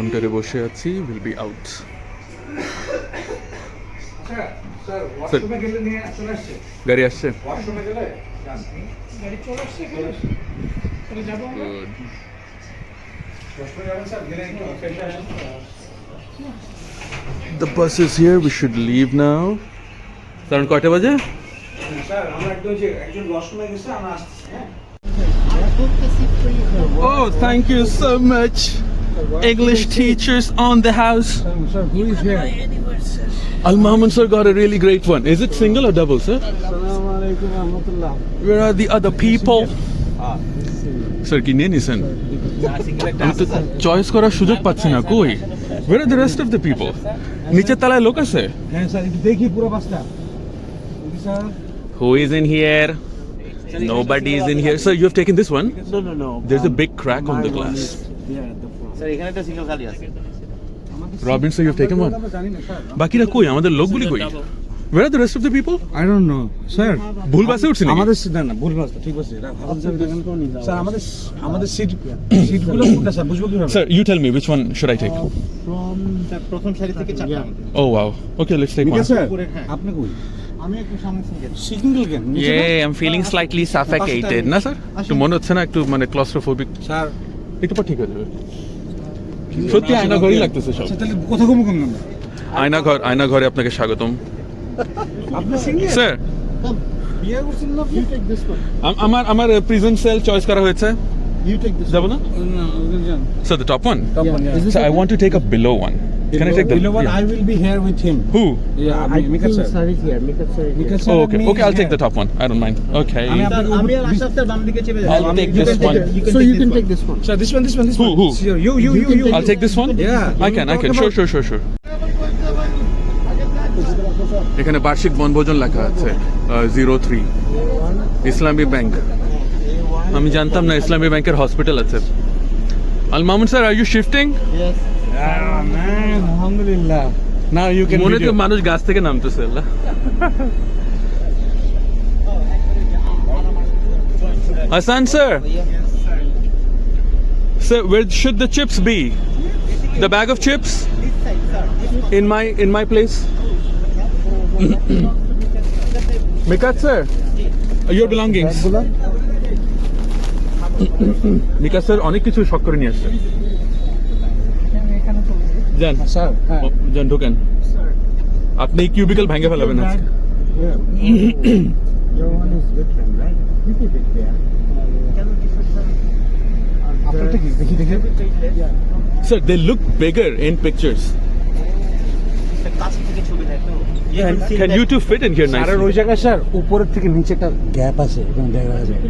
কাউন্টারে বসে আছি, উইল বি আউট। গাড়ি আসছে। The bus is here. We should leave now. কারণ কয়টা বাজে? Oh, thank you so much. English teachers on the house. Sir, who is here? Al Mamun sir got a really great one. Is it single or double, sir? Assalamualaikum warahmatullah. Where are the other people? Sir, কি নিয়ে নিছেন? আমি তো choice করার সুযোগ পাচ্ছি না, কই? Where are the rest of the people? নিচের তলায় লোক আছে? হ্যাঁ স্যার, একটু দেখি পুরো বাসটা। Sir, Who is in here? Nobody is in here. Sir, you have taken this one? no. There's a big crack on the glass. Sir এখানে একটা সিঙ্গেল খালি আছে। Robin, sir, you have taken one? আমরা জানি না sir. বাকিরা কই? আমাদের লোকগুলি কই? Where are the rest of the people? I don't know. Sir, ভুল বাসে উঠছি নাকি? আমাদের না ভুল বাস, ঠিক আছে। স্যার, আমাদের সিটগুলো কোনটা স্যার বুঝবো কিভাবে? Sir, you tell me which one should I take? Sir প্রথম সারি থেকে চারটা আমাদের। Oh wow. Okay, let's take ঠিক one. আছে স্যার, হ্যাঁ। আপনি কই? আমি একটু সামনে সিঙ্গেল। সিঙ্গেল কেন? Yeah, I'm feeling slightly suffocated. না স্যার? একটু মনে হচ্ছে না একটু মানে claustrophobic? স্যার, একটু পর ঠিক হয়ে যাবে। সত্যি আয়না ঘরই লাগতেছে সব। আচ্ছা তাহলে কথা কম কম না। আয়না ঘরে আপনাকে স্বাগতম। আপনি সিঙ্গেল? স্যার, বিয়ে করছেন না আপনি? You take this one. আমার প্রিজন সেল চয়েস করা হয়েছে। You take this. যাবো না? No, ওখানে So the top one? Top one, yeah. So I want to take a below one. Can I take the below one? yeah. I will be here with him. Who? Yeah, Mikat sir. Mikat sir. Oh, okay. Okay, I'll take the top one. I don't mind. Okay. আমি আপনাকে আমি আর Ashraf sir বাম দিকে চেপে যাচ্ছি। I'll take this one. So you can take this one. Sir, this one. Who? Sure, you. I'll take this one? Yeah. I can. Sure. এখানে বার্ষিক বনভোজন লেখা আছে 03 ইসলামী ব্যাংক। আমি জানতাম না ইসলামী ব্যাংকের হসপিটাল আছে। Al Mamun sir, are you shifting? Yes. Man, alhamdulillah. Now you can মনে তো video. মানুষ গাছ থেকে নামতেছে আল্লাহ। Hassan sir. Sir, where should the chips be? The bag of chips? In my place? Mikat sir, your belongings. Mikat sir অনেক কিছু শখ করে নিয়ে আসছে। যান Sir, যান ঢোকেন। আপনি কিউবিকল ভেঙে ফেলাবেন আজকে। your one is different, right? You keep it there. আপনারটা কি? দেখি। Sir, they look bigger in pictures. কাছ থেকে ছবি দেয় তো। Can you two fit in here স্যারের nicely? ওই জায়গায় স্যার উপরের থেকে নিচে একটা গ্যাপ আছে, এখানে দেখা যায়।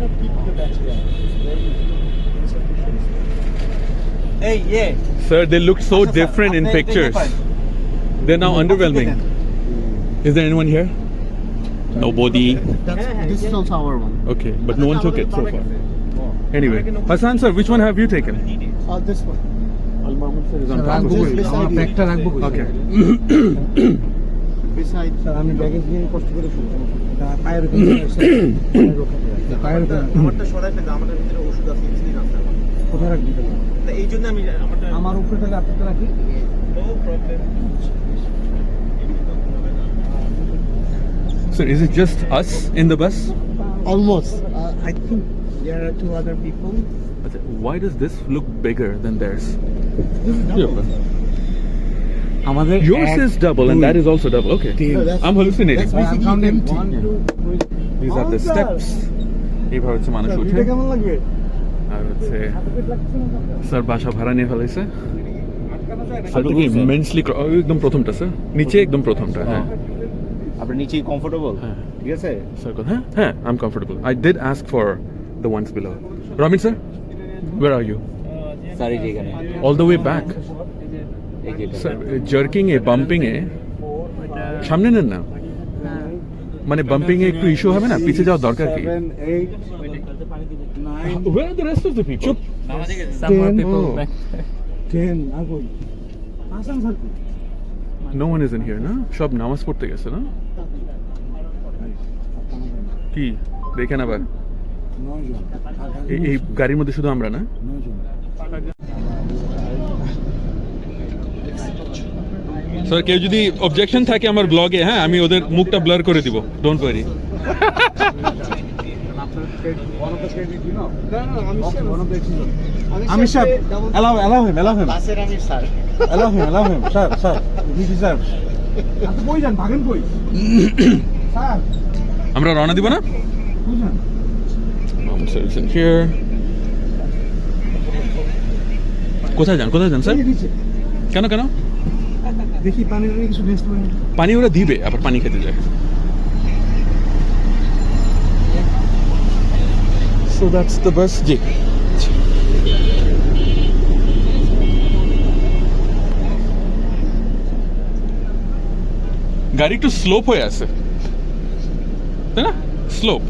এই Sir, they look so different in pictures. They're now underwhelming. Is there anyone here? Nobody. This is also our one. Okay, but no one took it so far. Anyway, Hassan sir, which one have you taken? This one. Al Mahmoud sir is on top রাখবো of কই? it. আমার ব্যাগটা রাখবো কই? Okay. Beside. Sir আমি baggage নিয়ে কষ্ট করে শুনছি। এটা পায়ের উপরে পায়ের উপরে আমারটা সরাই ফেলে, আমাদের ভিতরে ওষুধ আছে, ইনসুলিন আছে। কোথায় রাখবি তাহলে? তা এই জন্য আমি আমারটা আমার উপরে তাহলে আপনারটা রাখি। No problem. Sir, is it just us in the bus? Almost. I think there are two other people. Why does this look bigger than theirs? আমাদের Yours is double and that is also double. Okay. I'm hallucinating. I'm counting 1 2 These are the steps. এইভাবে হচ্ছে মানুষ উঠে কেমন লাগবে? আর হচ্ছে sir বাসা ভাড়া নিয়ে ফেলাইছে। স্যার কি ইমেন্সলি একদম প্রথমটা স্যার, নিচে একদম প্রথমটা। হ্যাঁ আপনি নিচে কমফোর্টেবল? হ্যাঁ ঠিক আছে। স্যার কথা হ্যাঁ I'm comfortable. I did ask for the ones below. Ramin sir, where are you? সারি যেখানে। All the way back. এই যে Sir, jerking এ bumping এ সামনে নেন না, মানে bumping এ একটু ইস্যু হবে না, পিছে যাওয়ার দরকার কি? 7 8 9 Where are the rest of the people? some more people back 10 আগুন Assam sir No one is in here, না? সব নামাজ পড়তে গেছে না? কি দেখেন আবার 9 জন এই গাড়ির মধ্যে শুধু আমরা না? 9 জন স্যার কেউ যদি অবজেকশন থাকে আমার ব্লগে, হ্যাঁ আমি ওদের মুখটা ব্লার করে দিব, ডোন্ট ওয়ারি। আমি স্যার allow him বাসের আমি sir allow him sir he deserves আপনি কই যান ভাগেন কই স্যার আমরা রওনা দিব না? কই যান কোথায় যান স্যার? কেন দেখি পানির কিছু নেক্সট পানি ওরা দিবে, আবার পানি খেতে যায়। So that's the bus. জি গাড়ি একটু স্লোপ হয়ে আছে, তাই না? স্লোপ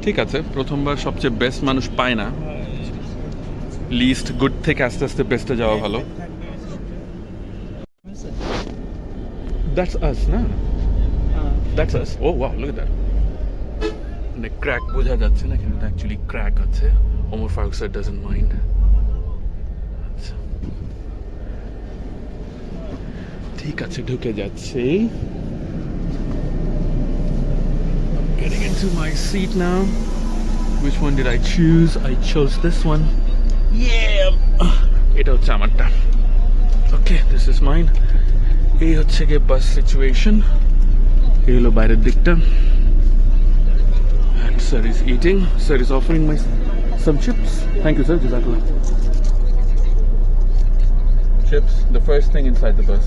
ঠিক আছে, প্রথমবার সবচেয়ে বেস্ট মানুষ পায় না, লিস্ট গুড থেকে আস্তে আস্তে বেস্টে যাওয়া ভালো। দ্যাটস আস না, that's us. Oh wow, look at that. মানে ক্র্যাক বোঝা যাচ্ছে না, কিন্তু অ্যাকচুয়ালি ক্র্যাক আছে। Omar Faruk sir doesn't mind. আচ্ছা ঠিক আছে, ঢুকে যাচ্ছে। Getting into my seat now. Which one did I choose? I chose this one. Yeah! এটা হচ্ছে আমারটা। Okay, this is mine. এই হচ্ছে গিয়ে বাস সিচুয়েশন। এই হলো বাইরের দিকটা। And sir is eating. Sir is offering my some chips. Thank you, sir. Jazakallah. Chips, the first thing inside the bus.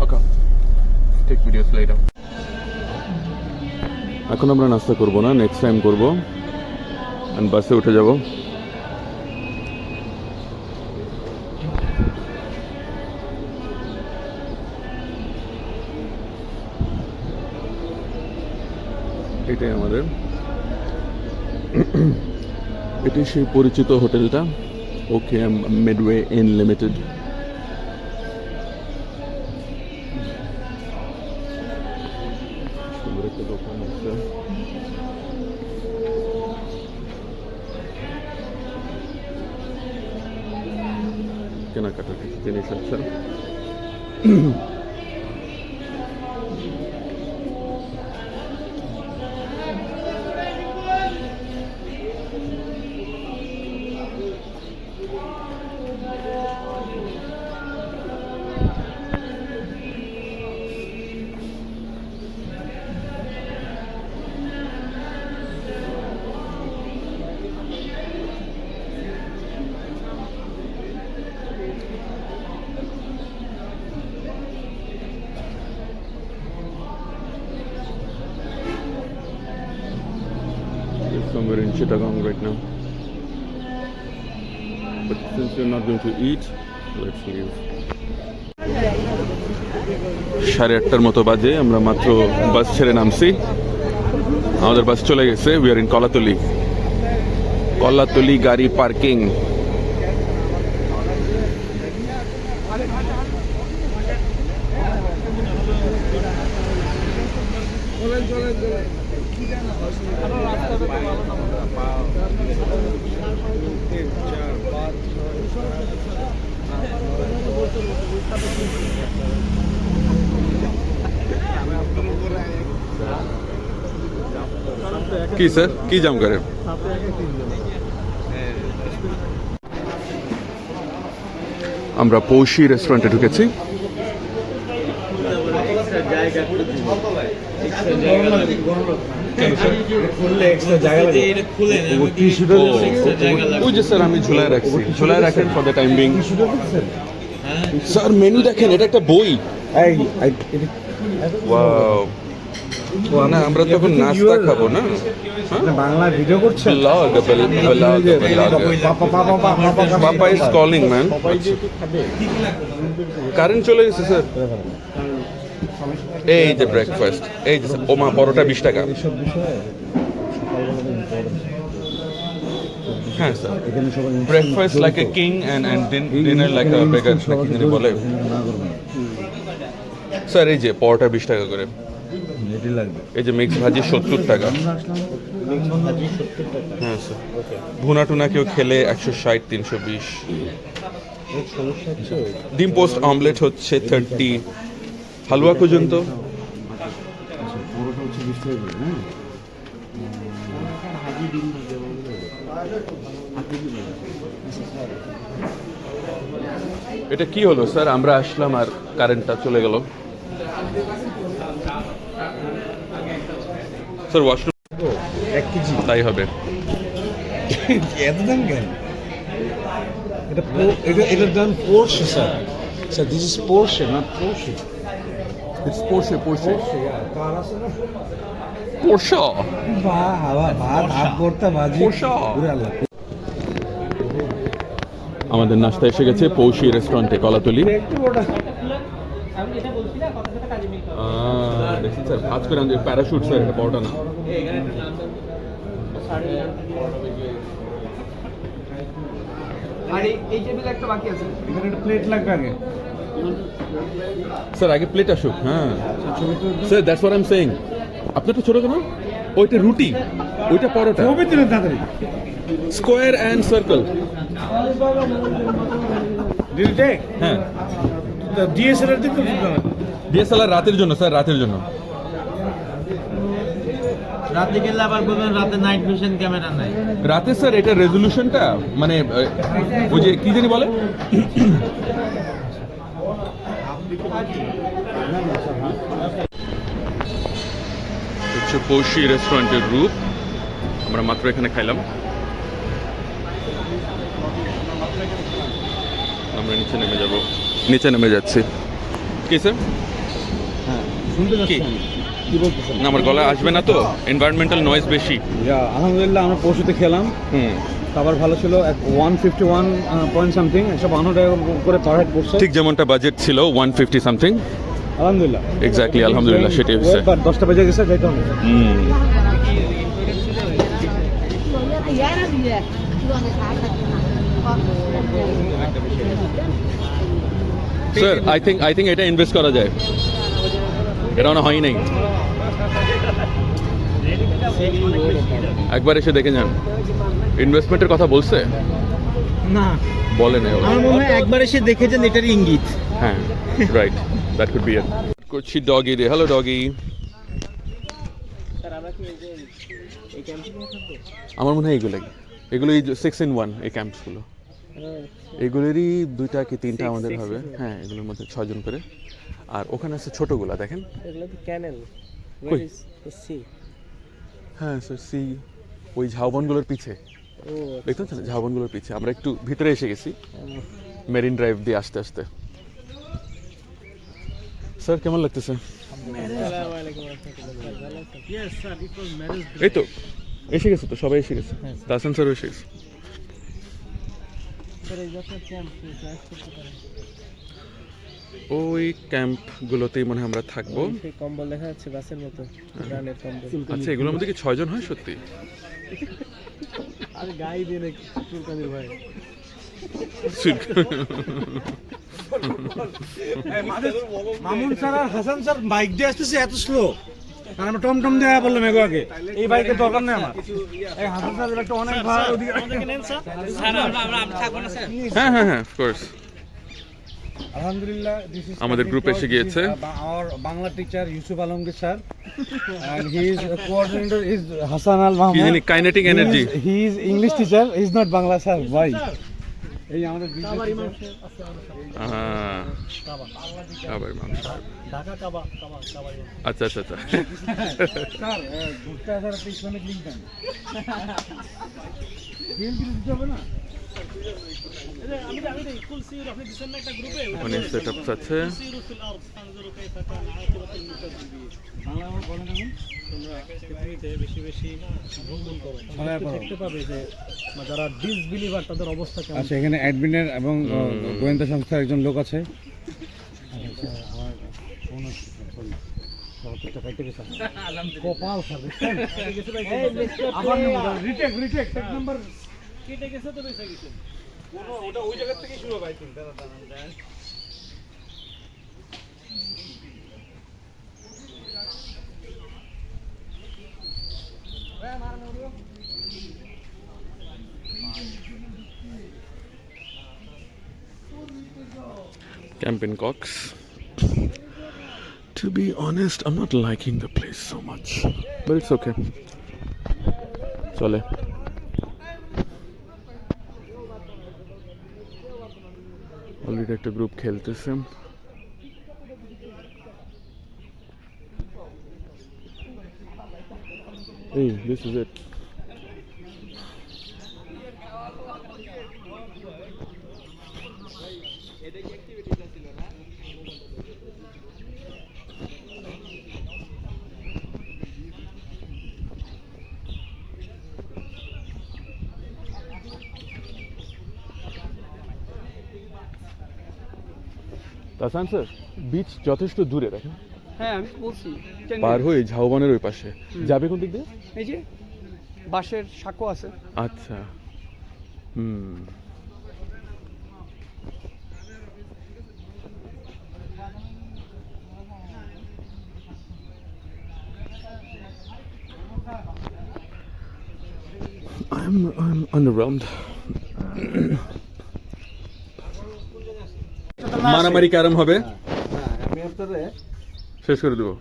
Okay. Take videos later. এখন আমরা নাস্তা করব না, নেক্সট টাইম করব। and বাসে উঠে যাব। এটাই আমাদের, এটাই সেই পরিচিত হোটেলটা, ওকে মিডওয়ে ইন লিমিটেড। সুন্দর একটা দোকান আছে। কেনাকাটার কিছু জিনিস আছে। Somewhere in Chittagong right now. But since you're not going to eat, let's leave. 8:30 মতো বাজে, আমরা মাত্র বাস ছেড়ে নামছি। আমাদের বাস চলে গেছে। উই আর ইন কলাতলি গাড়ি পার্কিং। কি স্যার, কি জাম করে? আমরা পৌষি রেস্টুরেন্টে ঢুকেছি। ওই যে স্যার আমি ঝুলায় রাখছি, ঝুলায় রাখেন for the time being. Sir menu দেখেন, এটা একটা বই। ওয়াও, না আমরা তখন নাস্তা খাবো না, বাংলা ভিডিও করছেন। পাপা ইজ কলিং ম্যান। কারেন্ট চলে গেছে স্যার। এই যে ব্রেকফাস্ট, এই যে ওমা পরোটা 20 টাকা। হ্যাঁ sir, breakfast like a king and dinner like a beggar, নাকি জানি বলে স্যার। এই যে পরোটা 20 টাকা করে, এই যে মিক্স ভাজি 70 টাকা। হ্যাঁ স্যার, ভুনা টুনা কেউ খেলে 160, 320। ডিম পোস্ট অমলেট হচ্ছে 30। হালুয়া পর্যন্ত পুরোটা হচ্ছে 20 টাকা করে, হ্যাঁ। এটা কি হলো স্যার? আমরা আসলাম আর কারেন্টটা চলে গেল। স্যার ওয়াশরুম 1 কেজি তাই হবে। এত দাম কেন? এটার দাম Porsche sir. Sir this is Porsche, not Porsche. It's Porsche. Car আছে না? পোর্শা। ভাত ভর্তা ভাজি। পোর্শা। ওরে আল্লাহ। আমাদের নাস্তা এসে গেছে পৌষি রেস্টুরেন্টে, কলাতলি। দেখুন স্যার, ভাজ করে আমাদের প্যারাশুট স্যার, এটা পাওয়াটা না। আর এই টেবিলে একটা বাকি আছে। এখানে একটা প্লেট লাগবে আগে। স্যার আগে প্লেট আসুক। হ্যাঁ sir, that's what I am saying. আপনারটা ছোট কেন? ওইটা রুটি, ওইটা পরোটা। কবে দিলেন তাড়াতাড়ি? Square and circle. ডিল টেক। হ্যাঁ, ডিএসএলআর দিতে ডিএসএলআর রাতের জন্য স্যার, রাতের জন্য। রাতে গেলে আবার বলবেন রাতে নাইট ভিশন ক্যামেরা নাই। রাতে স্যার এটা রেজলিউশনটা মানে ওই যে কি জানি বলে, হচ্ছে পৌষি রেস্টুরেন্টের রূপ। আমরা মাত্র এখানে খাইলাম। আমরা নিচে নেমে যাব, নিচে নেমে যাচ্ছি। কি স্যার? হ্যাঁ, শুনতে কি? পাচ্ছি। কি বলতেছেন? না, আমার গলায় আসবে না তো, এনভায়রনমেন্টাল নয়েজ বেশি। আলহামদুলিল্লাহ আমরা পরশুতে খেলাম, খাবার ভালো ছিল। 151 পয়েন্ট সামথিং, 152 টাকা করে পার হেড পড়ছে। ঠিক যেমনটা বাজেট ছিল 150 সামথিং। আলহামদুলিল্লাহ, এক্স্যাক্টলি আলহামদুলিল্লাহ, সেটাই হচ্ছে। 10টা বেজে গেছে, যাইতে হবে। স্যার আই থিঙ্ক এটা ইনভেস্ট করা যায়। এটা মনে হয় নাই। একবার এসে দেখে যান। ইনভেস্টমেন্টের কথা বলছে? না, বলে না। আমার মনে হয় একবার এসে দেখেছেন, এটার ইঙ্গিত। হ্যাঁ, রাইট, দ্যাট কুড বি ইট। করছি ডগি রে। Hello doggy. আমার মনে হয় এগুলোই 6 in 1 এই ক্যাম্পসগুলো। এগুলোরই 2টা কি 3টা আমাদের হবে। হ্যাঁ, এগুলোর মধ্যে 6 জন করে। আর ওখানে আছে ছোটগুলা, দেখেন। এগুলো তো ক্যানেল। কই? হ্যাঁ স্যার, সি ওই ঝাউবনগুলোর পিছে। দেখতে পাচ্ছেন ঝাউবনগুলোর পিছে। আমরা একটু ভিতরে এসে গেছি, মেরিন ড্রাইভ দিয়ে আস্তে আস্তে। স্যার কেমন লাগতেছে? এই তো এসে গেছে, তো সবাই এসে গেছে। তাহসান স্যারও এসে গেছে। ওই ক্যাম্পগুলোতেই মনে হয় আমরা থাকবো। কম্বল দেখা যাচ্ছে বাসের মতো, গানের কম্বল। আচ্ছা, এগুলোর মধ্যে কি 6 জন হয় সত্যি? আর গাই দিয়ে নাকি চুলকানির ভাই। মামুন স্যার আর হাসান স্যার বাইক দিয়ে আসতেছে এত স্লো, আর আমরা টমটম দিয়ে বললাম এগো আগে। এই বাইকের দরকার নেই আমার। এই হাসান স্যার একটা অনেক ভালো। ওদিকে আমাদেরকে নেন স্যার। স্যার আমরা থাকবো না স্যার? হ্যাঁ, অফ কোর্স। আলহামদুলিল্লাহ, দিস ইজ আমাদের গ্রুপ এসে গিয়েছে। our Bangla teacher Yusuf Alamgir sir, and his coordinator is Hasan Al Mahmoud. কি জানি kinetic energy. He is English teacher, he is not Bangla sir ভাই। এই আমাদের কাবার ইমাম। ঢাকা কাবা। আচ্ছা। স্যার ঘুরতে আসার একটা ইসলামিক লিঙ্ক দেন। বিএনপি দিতে হবে না? ওখানে সেটআপস আছে। দেখতে পাবে যে যারা ডিসবিলিভার তাদের অবস্থা কেমন। আচ্ছা, এখানে অ্যাডমিনের এবং গোয়েন্দা সংস্থার একজন লোক আছে। কপাল স্যার, রিটেক নাম্বার কেটে গেছে তো বেঁচে গেছে। ওটা ওই জায়গা থেকে শুরু হয়। Camping Cox. To be honest, I'm not liking the place so much, but it's okay. Chole. Already একটা গ্রুপ খেলতেছে। Hey, this is it. Tasan sir, beach যথেষ্ট দূরে দেখেন। হ্যাঁ আমি বলছি পার হয়ে ঝাউবনের ওই পাশে যাবে কোন দিক দিয়ে? এই যে বাঁশের সাঁকো আছে। আচ্ছা, I'm underwhelmed. মারামারি ক্যারম হবে, শেষ করে দেবো।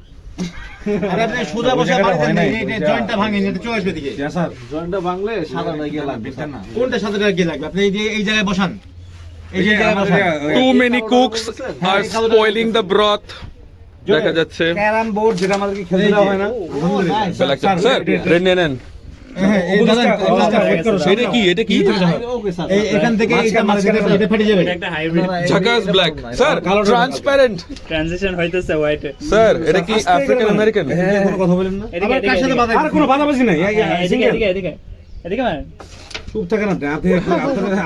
আরে আপনি সোজা বসে পারেন না, এই জয়েন্টটা ভাঙেন, এটা চলে আসবে দিকে। হ্যাঁ স্যার, জয়েন্টটা ভাঙলে সাদাটা গিয়ে লাগবে না। কোনটা সাদাটা গিয়ে লাগবে? আপনি এই যে এই জায়গায় বসান, এই যে জায়গায় বসান। Too many cooks are spoiling the broth. দেখা যাচ্ছে ক্যারাম বোর্ড যেটা আমাদেরকে খেলতে দেওয়া হয় না। স্যার রেড নিয়ে নেন। এটা কি এখান থেকে এটা মাঝখানে এটা ফেটে যাবে। ঝাকাস ব্ল্যাক স্যার, ট্রান্সপারেন্ট ট্রানজিশন হইতেছে হোয়াইটে। স্যার এটা কি আফ্রিকান আমেরিকান? কোনো কথা বলেন না, আবার কার সাথে বাধা? আর কোনো বাধাবাধি নাই। এদিকে এদিকে এদিকে এদিকে মানে চুপ থাকেন আপনি,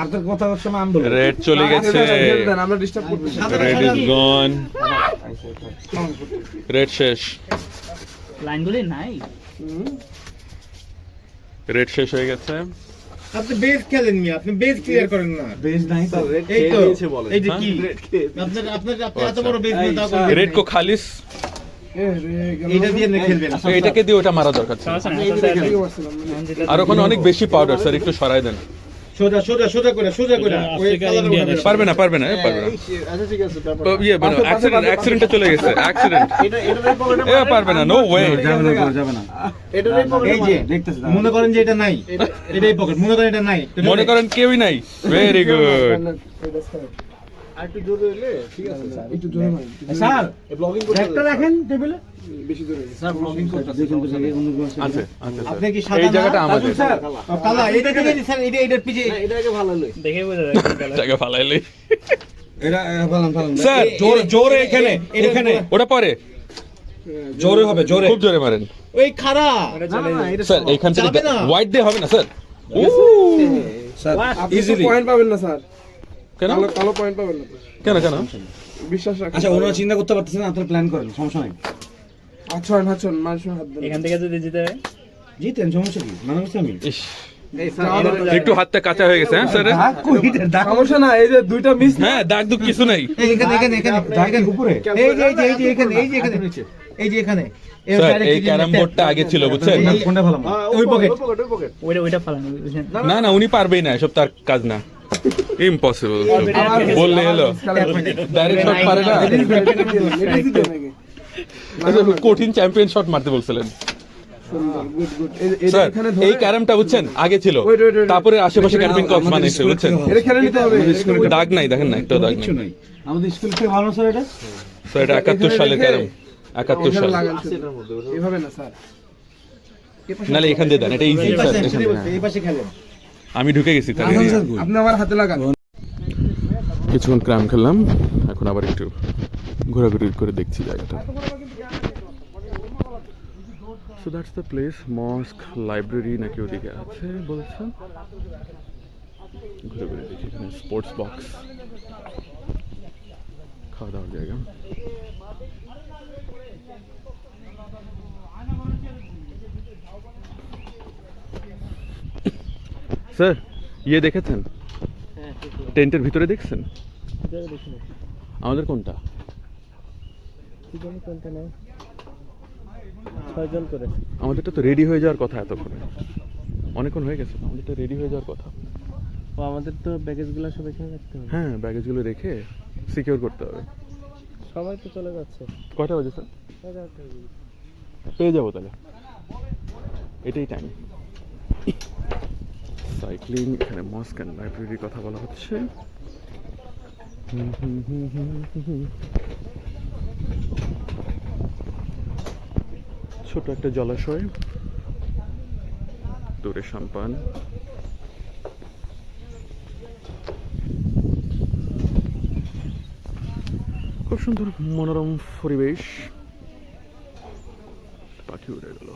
আপনার কথা সময় আমি বলবো। রেড চলে গেছে, আমরা ডিস্টার্ব করব। রেড ইজ গন, রেড শেষ, লাইনগুলি নাই। রেড শেষ হয়ে গেছে। আপনি বেস খেলেন নি, আপনি বেস ক্লিয়ার করেন না। বেশ নাই তো, রেড এই তো খেয়েছে বলে। এই যে কি আপনার আপনার এত বড় বেস নিয়ে দাও করবেন। রেড কো খালিস, এটা দিয়ে না খেলবেন। এটাকে দিয়ে ওটা মারা দরকার ছিল। আর ওখানে অনেক বেশি পাউডার স্যার, একটু সরাই দেন। সোজা সোজা সোজা করে সোজা করে ওই কালার উঠাবেন। পারবে না পারবে না পারবে না। ইয়ে মানে অ্যাক্সিডেন্টে চলে গেছে, অ্যাক্সিডেন্ট। এ পারবে না, নো ওয়ে। যাবে না। এই যে দেখতেছি মনে করেন যে এটা নাই, এটাই পকেট, মনে করেন এটা নাই, মনে করেন কেউই নাই। Very good. আর একটু জোরে হইলে ঠিক আছে স্যার, একটু জোরে মারেন স্যার। ব্লগিং করতে একটা রাখেন টেবিলে। বেশি জোরে স্যার, ব্লগিং করতে দেখুন তো স্যার, অন্য কোনো আচ্ছা আচ্ছা আপনি কি স্যার, সাদা এই জায়গাটা আমাদের। স্যার কালা এটা থেকে স্যার এটা এটার পিছে এটা আগে ভালো লই। দেখে বোঝা যায় জায়গা ফালাইলে এটা ফালান স্যার, জোরে এখানে এখানে ওটা পরে জোরে হবে, জোরে খুব জোরে মারেন ওই খাড়া। স্যার। এইখান থেকে যাবে না। হোয়াইট দিয়ে হবে না স্যার। ও স্যার আপনি তো ইজিলি। পয়েন্ট পাবেন না স্যার, কেন কালো পয়েন্ট পাবেন না তো। কেন কেন? বিশ্বাস রাখেন। আচ্ছা, ওনারা চিন্তা করতে পারতেছেন না, আপনারা প্ল্যান করেন, সমস্যা নাই। আচ্ছা মানুষের হাত দেন। এখান থেকে যদি জিতে হয় জিতেন, সমস্যা কি? মানে করছি আমি। ইস, একটু হাতটা কাঁচা হয়ে গেছে। হ্যাঁ স্যার, সমস্যা না, এই যে দুইটা মিস হ্যাঁ দাগ দুগ কিছু নাই এখানে এখানে এখানে এখানে উপরে এই যে এই যে এই যে এখানে এই যে এখানে এই যে এখানে স্যার। এই ক্যারাম বোর্ডটা আগে ছিল বুঝছেন। কোনটা ভালো? ওই পকেট ওইটা ফালানো বুঝছেন? না না, উনি পারবেই না, এসব তার কাজ না, ইম্পসিবল। বললে হলো ডাইরেক্ট শট পারে না। আচ্ছা, কঠিন চ্যাম্পিয়ন শট মারতে বলছিলেন স্যার। এই ক্যারামটা বুঝছেন আগে ছিল, তারপরে আশেপাশে ক্যাম্পিং কক্স বানাইছে বুঝছেন। এটা খেলে নিতে হবে। দাগ নাই, দেখেন না, একটা দাগ কিচ্ছু নাই নাই আমাদের স্কুল থেকে ভালো স্যার। এটা স্যার, এটা 71 সালের ক্যারাম, 71 সাল। লাগান শুধু। এভাবে না স্যার, নালে এখান দিয়ে দেন, এটা ইজি এই স্যার। পাশে এখান দিয়ে, এই পাশে খেলেন। আমি ঢুকে গেছি তাহলে। আপনি আমার হাতে লাগান। কিছুক্ষণ ক্যারাম খেললাম, এখন আবার একটু ঘোরাঘুরি করে দেখছি জায়গাটা। So that's the place. Mosque, library নাকি ওদিকে আছে বলছেন। ঘুরে ঘুরে দেখি, এখানে স্পোর্টস বক্স, খাওয়া দাওয়ার জায়গা। স্যার ইয়ে দেখেছেন, টেন্টের ভিতরে দেখছেন? আমাদের কোনটা? 6 জন করে। আমাদেরটা তো রেডি হয়ে যাওয়ার কথা এতক্ষণে, অনেকক্ষণ হয়ে গেছে, আমাদেরটা রেডি হয়ে যাওয়ার কথা। ও আমাদের তো ব্যাগেজগুলো সব এখানে রাখতে হবে। হ্যাঁ, ব্যাগেজগুলো রেখে সিকিউর করতে হবে। সবাই তো চলে যাচ্ছে। কটা বাজে স্যার? পেয়ে যাবো তাহলে, এটাই টাইম। সাইক্লিং, এখানে মস্ক অ্যান্ড লাইব্রেরির কথা বলা হচ্ছে। ছোট একটা জলাশয়, দূরে সাম্পান। খুব সুন্দর মনোরম পরিবেশ। পাখি উড়ে গেল।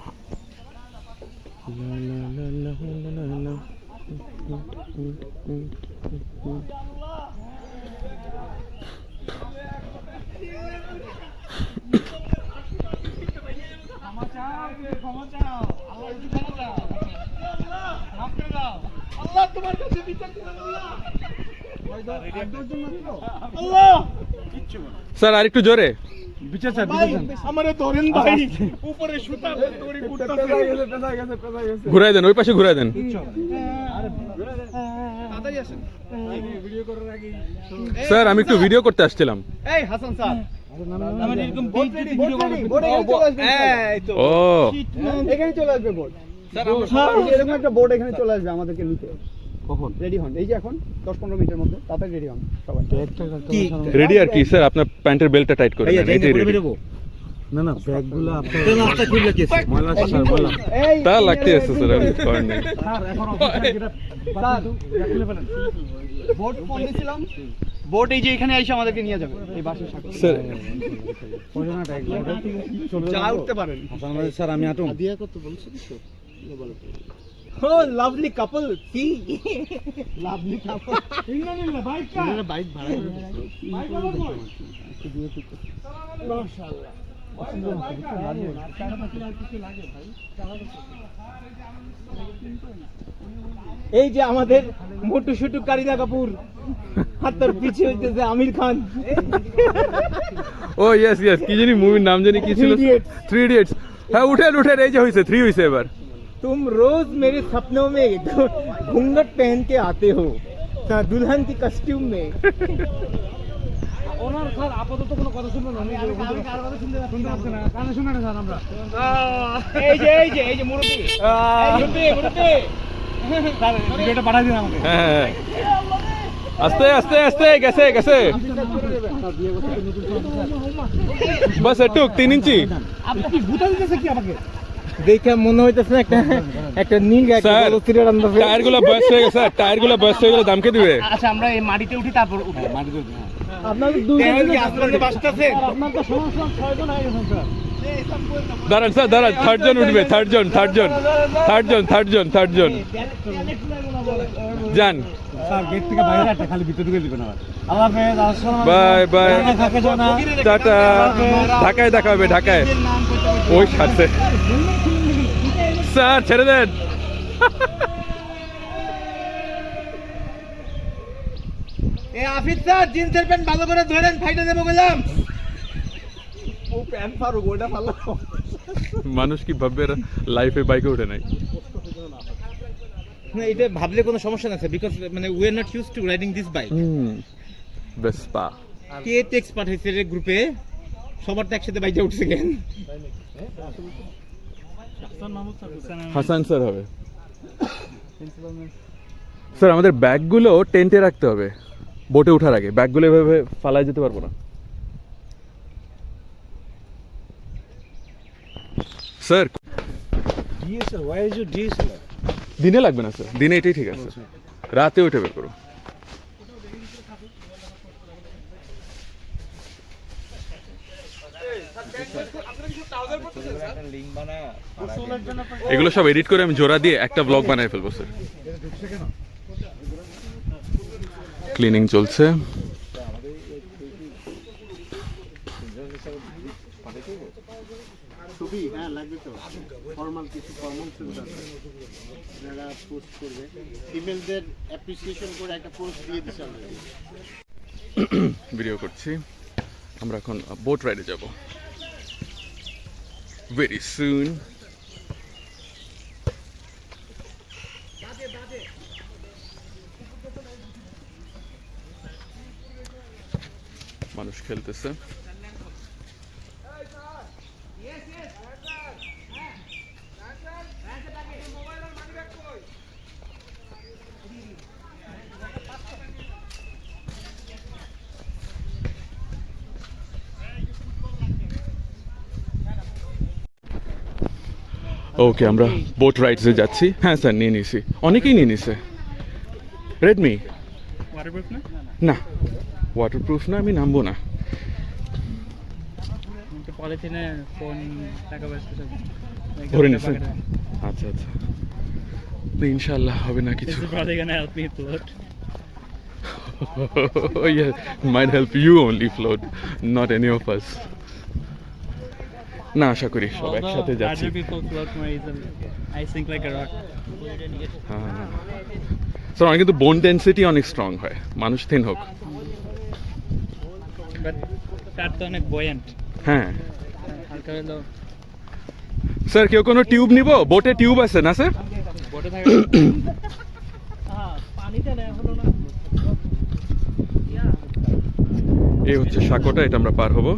স্যার আর একটু জোরে। বিচার স্যার, বিচার স্যার। আমারে ধরেন ভাই, উপরে সুতা দড়ি পেছায় গেছে। ঘুরাই দেন, ওই পাশে ঘুরাই দেন। তাড়াতাড়ি আসেন। ভিডিও করার আগে স্যার আমি একটু ভিডিও করতে আসছিলাম। এই হাসান স্যার, আমার এরকম বোট রেডি, বোট রেডি। এই তো ও এখানে চলে আসবে বোট। স্যার এরকম একটা বোট এখানে চলে আসবে আমাদেরকে নিতে। কখন? রেডি হন, এই যে এখন 10-15 মিনিটের মধ্যে তাড়াতাড়ি রেডি হন সবাই। কি? রেডি আর কি স্যার, আপনার প্যান্টের বেল্টটা টাইট করে দেন, এটাই রেডি। না না, ব্যাগগুলো আপনার রাস্তা খুলে গেছে। ময়লা আছে স্যার, ময়লা। এই তা লাগতে আছে স্যার, আমি কিছু করার নেই। স্যার এখন অফিসে যেটা স্যার, ব্যাগ খুলে ফেলেন। বোট ফোন দিয়েছিলাম, বোট এই যে এখানে এসে আমাদেরকে নিয়ে যাবে এই বাসের সাথে। স্যার পয়জনা ব্যাগ চলে যা উঠতে পারেন। হাসান ভাই স্যার, আমি আটুম। ও লাভলি কাপল, সি লাভলি কাপল। ইন্নালিল্লাহ, বাইক ভাড়া মাশাআল্লাহ। এই যে আমাদের মোটু শুটু কারিনা কাপুর, হাতের পিছে হইতেছে আমির খান। ও ইয়েস ইয়েস, কি জানি মুভির নাম জানি কি ছিল? 3 ইডিয়টস। হ্যাঁ উঠেন উঠেন, এই যে হইছে 3 হইছে এবার। तुम रोज मेरे सपनों में घूंघट पहन के आते हो दुल्हन की कस्ट्यूम में। ওনার স্যার আপাতত কোনো কথা শুনবো না। আমি কার কথা শুনতে পাচ্ছি না, কানে শুনে না স্যার আমরা। এই যে মুরব্বি, স্যার ভিডিওটা পাঠিয়ে দিন আমাকে। হ্যাঁ আস্তে আস্তে আস্তে, গেছে গেছে। বাস একটু 3 ইঞ্চি। আপনি কি ভূতা দিতেছে কি আমাকে? দেখে মনে হইতেছে একটা নীল স্যার টায়ারগুলো বয়স হয়ে গেছে, স্যার টায়ারগুলো বয়স হয়ে গেলে দাম কে দিবে? আচ্ছা আমরা এই মাটিতে উঠি, তারপর উঠি। মাটিতে আপনার দুজন আসলে বাসটাছে। আপনার তো সমস্যা 6 জন হয়ে গেছেন স্যার। দাঁড়ান স্যার দাঁড়ান, থার্ড জন উঠবে, থার্ড জন যান। স্যার গেট থেকে বাইরে একটা, খালি ভিতরে ঢুকে দিবেন। আল্লাহ হাফেজ, আসসালামু বাই বাই, থাকে জানা। টাটা। ঢাকায় দেখা হবে, ঢাকায় ওই সাথে। স্যার ছেড়ে দেন। এ আফিদ স্যার, জিন্সের প্যান্ট ভালো করে ধরেন, ফাইটে দেবো বললাম। ও প্যান্ট ফারুক, ওটা ভালো। মানুষ কি ভাববে লাইফে বাইকে উঠে নাই? না এটা ভাবলে কোনো সমস্যা না স্যার, বিকজ মানে we are not used to riding this bike. বেসপা K text পাঠাইছে রে গ্রুপে, সবার তো একসাথে বাইকে উঠছে কেন? হাসান স্যার হবে। স্যার আমাদের ব্যাগগুলো টেন্টে রাখতে হবে, বোটে ওঠার আগে ব্যাগগুলো এভাবে ফালায় যেতে পারবো না sir. DSL, where is your DSL? দিনে লাগবে না স্যার, দিনে এটাই ঠিক আছে, রাতে উঠে বের করো। এগুলো সব এডিট করে আমি জোড়া দিয়ে একটা ব্লগ বানায় ফেলবো স্যার। ক্লিনিং চলছে। ভিডিও করছি। আমরা এখন বোট রাইডে যাব। very soon. মানুষ খেলতেছে। ওকে, আমরা বোট রাইডসে যাচ্ছি। হ্যাঁ স্যার, নিয়ে নিছি, অনেকেই নিয়ে নিছে। রেডমি ওয়াটারপ্রুফ না? না, ওয়াটারপ্রুফ না, আমি নামবো না। তো পলিথিনে ফোন টাকা পয়সা ভরে নিছে? আচ্ছা আচ্ছা, ইনশাল্লাহ হবে না কিছু। This is probably gonna help me float. Yeah, might help you only float, not any of us. না, আশা করি সব Although একসাথে যাচ্ছি। larger people float more easily. I sink like a rock. হ্যাঁ স্যার, অনেক কিন্তু বোন ডেন্সিটি অনেক স্ট্রং হয়, মানুষ থিন হোক। But তার তো অনেক buoyant. হ্যাঁ হালকা হলো স্যার, কেউ কোনো টিউব নিব? বোটে টিউব আছে না স্যার? বোটে থাকে। পানিতে নেই হলো না। এই হচ্ছে সাঁকোটা, এটা আমরা পার হব।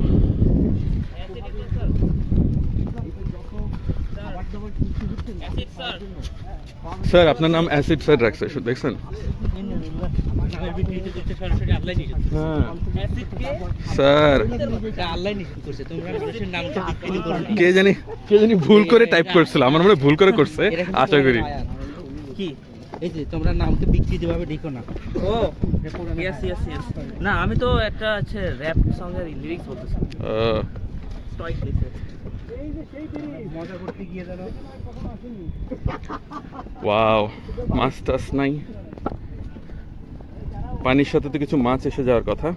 স্যার, আপনার নাম অ্যাসিড স্যার রাখছে, দেখছেন? হ্যাঁ স্যার, কে জানি ভুল করে টাইপ করছিল, আমার মনে হয় ভুল করে করছে, আশা করি। কি এই যে তোমরা নামকে বিকৃতি ভাবে লিখো না। ও ইয়েস ইয়েস ইয়েস, না আমি তো একটা আছে র‍্যাপ সঙ্গের লিরিক্স বলতেছি, স্ট্রাইক লিখে। মজা করতে গিয়ে জানো ওয়াও, মাছ টাছ নাই, পানির সাথে তো কিছু মাছ এসে যাওয়ার কথা।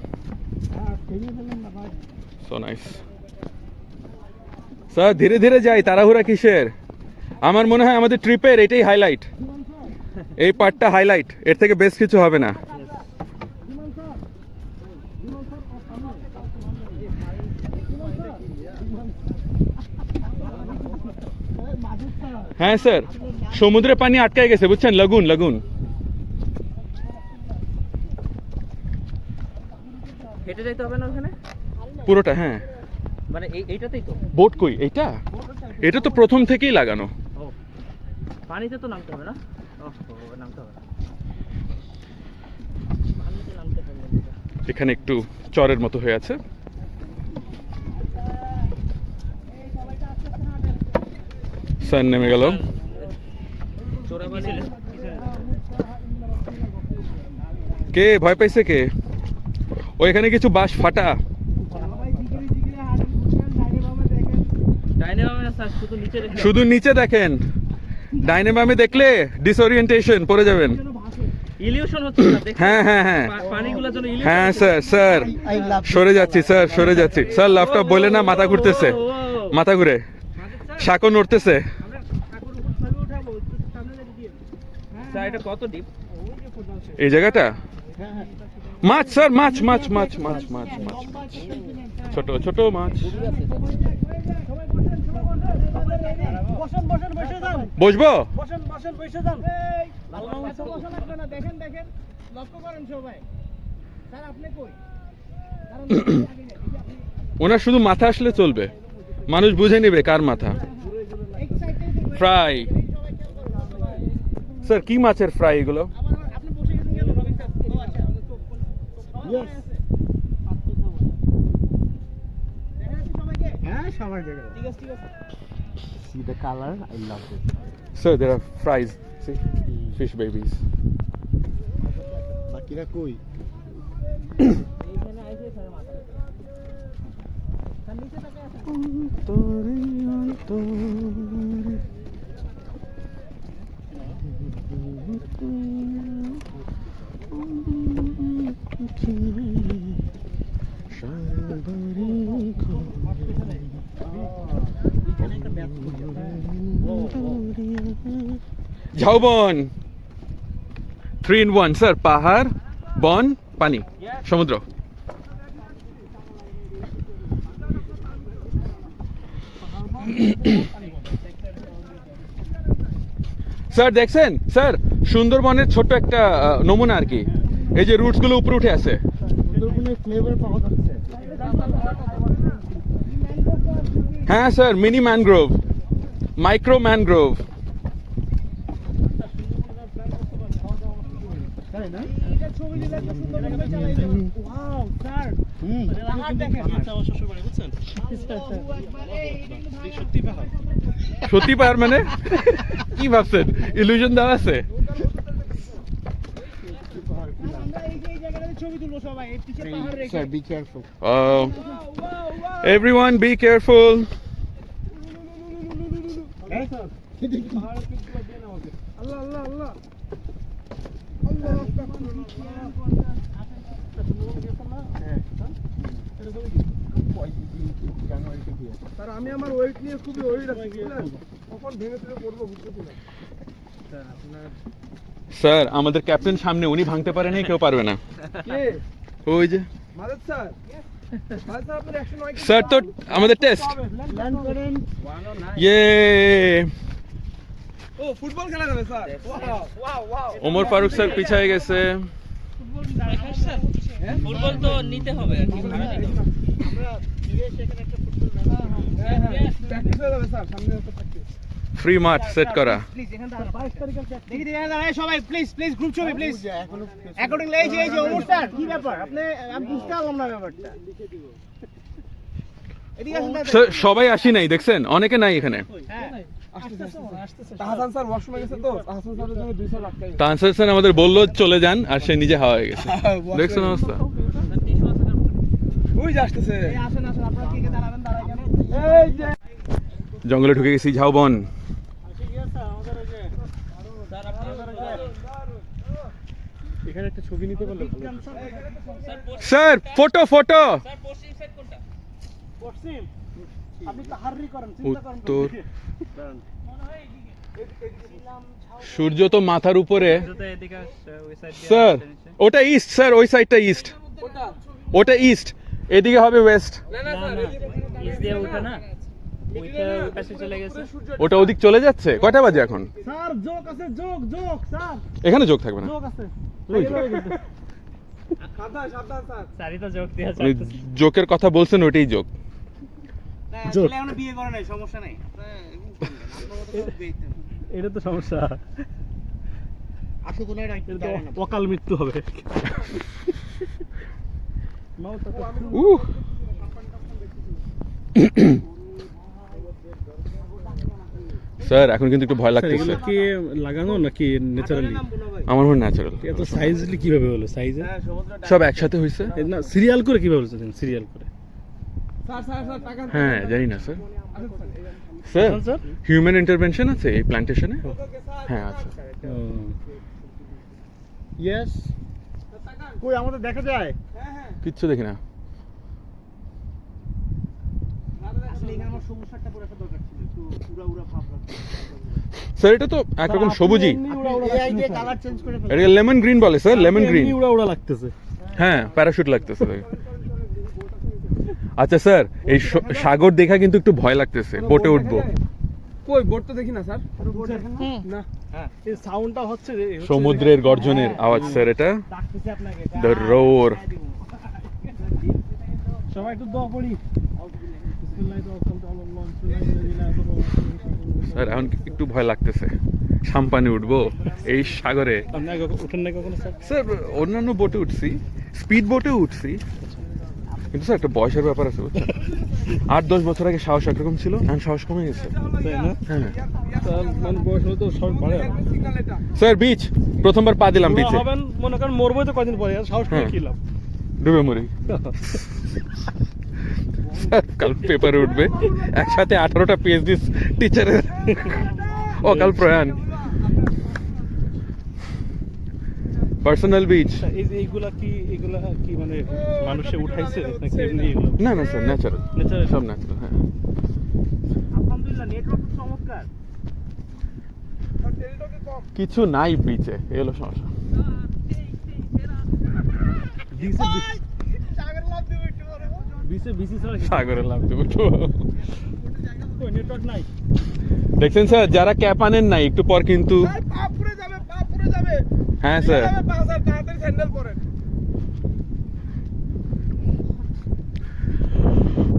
সো নাইস স্যার, ধীরে ধীরে যাই, তাড়াহুড়া কিসের? আমার মনে হয় আমাদের ট্রিপের এটাই হাইলাইট, এই পার্টটা হাইলাইট, এর থেকে বেশ কিছু হবে না। হ্যাঁ স্যার, সমুদ্রে পানি আটকায় গেছে, বুঝছেন? লাগুন লাগুন। হেঁটে যাইতে হবে না ওখানে পুরোটা? হ্যাঁ। মানে এইটাতেই তো বোট কই? এইটা এটা তো প্রথম থেকেই লাগানো। ও পানিতে তো নামতে হবে না? ও নামতে হবে না, পানিতে নামতে হবে না। এখানে একটু চরের মতো হয়ে আছে। স্যার নেমে গেল। চোরাবালি কে ভয় পাইছে? কে? ও এখানে কিছু বাঁশ ফাটা। ডাইনে বামে না স্যার, শুধু নিচে দেখে শুধু নিচে দেখেন, ডাইনে বামে দেখলে ডিসওরিয়েন্টেশন, পড়ে যাবেন। ইলিউশন হচ্ছে না দেখেন। হ্যাঁ হ্যাঁ হ্যাঁ পানিগুলোর জন্য ইলিউশন। হ্যাঁ স্যার, স্যার সরে যাচ্ছি স্যার, সরে যাচ্ছি স্যার। লাফটা বলে না, মাথা ঘুরতেছে, মাথা ঘুরে, সাঁকো নড়তেছে। স্যার এটা কত ডিপ? এই জায়গাটা মাছ স্যার, মাছ মাছ মাছ মাছ মাছ মাছ মাছ, ছোট ছোট মাছ। বসেন বসেন বসে যান, বসবো? বসেন বসেন বসে যান। দেখেন দেখেন লক্ষ্য করেন সবাই। স্যার আপনি কই? ওনার শুধু মাথা আসলে চলবে, মানুষ বুঝে নেবে কার মাথা। ফ্রাই স্যার, কি মাছের ফ্রাই এগুলো? আপনি বসে গেছেন কেন রবি স্যার? ও আচ্ছা, ইয়েস দেখা যাচ্ছে সবাইকে? হ্যাঁ সবাই দেখে। ঠিক আছে ঠিক আছে। See the color, I love it. Sir, there are fries. See, fish babies. বাকিরা কই? এইখানে আইছে স্যার মাথা। স্যার নিচে তাকে আছে। ঝাউবন 3 in 1 স্যার, পাহাড়, বন, পানি, সমুদ্র। স্যার দেখছেন স্যার, সুন্দরবনের ছোট্ট একটা নমুনা আর কি। এই যে রুটস গুলো উপরে উঠে আছে। হ্যাঁ sir, mini mangrove, micro mangrove. সত্যি পাহাড় মানে কি ভাবছেন, ইলুশন দেওয়া আছে? Sir, be careful. Everyone be careful. Sir আমি আমার ওয়েট নিয়ে খুবই ওয়েট আছি, বুঝলেন? কখন ভেঙে ফেলে পড়বো বুঝতে না। স্যার আমাদের ক্যাপ্টেন সামনে, উনি ভাঙতে পারে না, কেউ পারবে না। কে? ওই যে মাদক স্যার। মাদক স্যার আপনার 109 স্যার, তো আমাদের টেস্ট। ল্যান্ড করেন। ইয়ে, ও ফুটবল খেলা যাবে sir. Wow. Omar Faruk sir পিছায় গেছে। ফুটবল তো নিতে হবে আর কি, ভাড়া নিতে হবে। প্র্যাকটিস হয়ে যাবে স্যার, সামনে একটা প্র্যাকটিস। ফ্রি মাঠ সেট করা। দেখি সবাই প্লিজ গ্রুপ ছবি প্লিজ। অ্যাকর্ডিংলি এই যে ওমর স্যার, কি ব্যাপার আপনি, আমি বুঝতে পারলাম না ব্যাপারটা। এদিকে আসুন দাদা। স্যার সবাই আসি নাই, দেখছেন অনেকে নাই এখানে। তাহসান স্যার ওয়াশরুমে গেছে তো, তাহসান স্যারের জন্য 200 আটকাই। তানসার স্যার আমাদের বললো চলে যান, আর সে নিজে হাওয়া হয়ে গেছে। দেখছেন অবস্থা? ওই যে আসতেছে। আসেন আপনারা কে দাঁড়াবেন, দাঁড়াই কেন? এই যে জঙ্গলে ঢুকে গেছি, ঝাউবন। এখানে একটা ছবি নিতে পারলে ভালো। স্যার ফটো পশ্চিম সাইড কোনটা? পশ্চিম। আপনি তাহাররি করেন, চিন্তা করেন। উত্তর। সূর্য তো মাথার উপরে। তো এদিকে আসছে, ওই সাইড দিয়ে স্যার আসছে নিচে। ওটা ইস্ট, স্যার ওই সাইডটা ইস্ট, ওটা ইস্ট, এদিকে হবে ওয়েস্ট। না ইস দিয়ে উঠে না, ওইটা ওই পাশে চলে গেছে। ওটা ওদিক চলে যাচ্ছে। কয়টা বাজে এখন? স্যার যোগ আছে, যোগ স্যার, এখানে যোগ থাকবে না। যোগ আছে। ওই যে। সাবধান স্যার। সারি তো যোগ দিয়ে উনি জোকের কথা বলছেন, ওইটাই যোগ। ছেলে এখনো বিয়ে করে নাই, সমস্যা নাই। এটা তো সমস্যা, আসো তো নাই রাইট। অকাল মৃত্যু হবে। উহ। স্যার এখন কিন্তু একটু ভয় লাগতেছে। এগুলো কি লাগানো নাকি ন্যাচারালি? আমার মনে ন্যাচারাল। এত সাইজলি কিভাবে হলো? সাইজে সব একসাথে হয়েছে। না সিরিয়াল করে কিভাবে হলো? সিরিয়াল করে স্যার টাকা। হ্যাঁ জানি না স্যার। স্যার হিউম্যান ইন্টারভেনশন আছে এই প্ল্যান্টেশনে? হ্যাঁ আছে। ইয়েস। কই আমাদের দেখা যায়? কিচ্ছু দেখি না। আসলে এখানে আমার সবুজ শাকটা পরে একটা দরকার ছিল, একটু উড়া ভাব রাখতে। স্যার এটা তো একরকম সবুজই। এই দিয়ে কালার চেঞ্জ করে ফেলে। এটা লেমন গ্রিন বলে স্যার, লেমন গ্রিন। উড়া উড়া লাগতেছে। হ্যাঁ প্যারাশুট লাগতেছে। আচ্ছা স্যার, এই সাগর দেখা কিন্তু একটু ভয় লাগতেছে, বোটে উঠবো। কই বোট তো দেখি না স্যার। না। এই সাউন্ডটা হচ্ছে সমুদ্রের গর্জনের আওয়াজ স্যার, এটা ডাকতেছি আপনাকে। দ্য রোর। সবাই একটু দোয়া পড়ি। স্যার এখন একটু ভয় লাগতেছে, সাম্পানে উঠবো এই সাগরে। আপনি আগে ওঠেন না কখনো স্যার? স্যার অন্যান্য বোটে উঠছি, স্পিড বোটেও উঠছি, কিন্তু স্যার একটা বয়সের ব্যাপার আছে বুঝছেন। 8-10 বছর আগে সাহস একরকম ছিল, এখন সাহস কমে গেছে। তাই না? হ্যাঁ তার মানে বয়স হলে তো সব বাড়ে। সিগন্যাল এটা। স্যার বিচ, প্রথমবার পা দিলাম বিচে, হবেন মনে করেন মরবই তো কয়দিন পরে, আর সাহস করে হ্যাঁ। কি লাভ? ডুবে মরি। স্যার কাল পেপারে উঠবে একসাথে 18টা পিএইচডি টিচারের অকাল প্রয়াণ। Personal beach. এই যে এগুলা কি মানে মানুষে উঠাইছে নাকি এমনি এগুলো? না না স্যার ন্যাচারাল, Natural? সব ন্যাচারাল। হ্যাঁ আলহামদুলিল্লাহ নেটওয়ার্ক চমৎকার। স্যার টেলিটকে কম। কিছু নাই বিচে, এই হলো সমস্যা। সাগর লাভ দিও একটু করে। বিসি ছাড়া সাগরে লাভ দেবো। কই দেখছেন স্যার, যারা ক্যাপ আনেন নাই একটু পর কিন্তু পা পুড়ে যাবে হ্যাঁ স্যার। পা স্যার তাড়াতাড়ি স্যান্ডেল পরেন।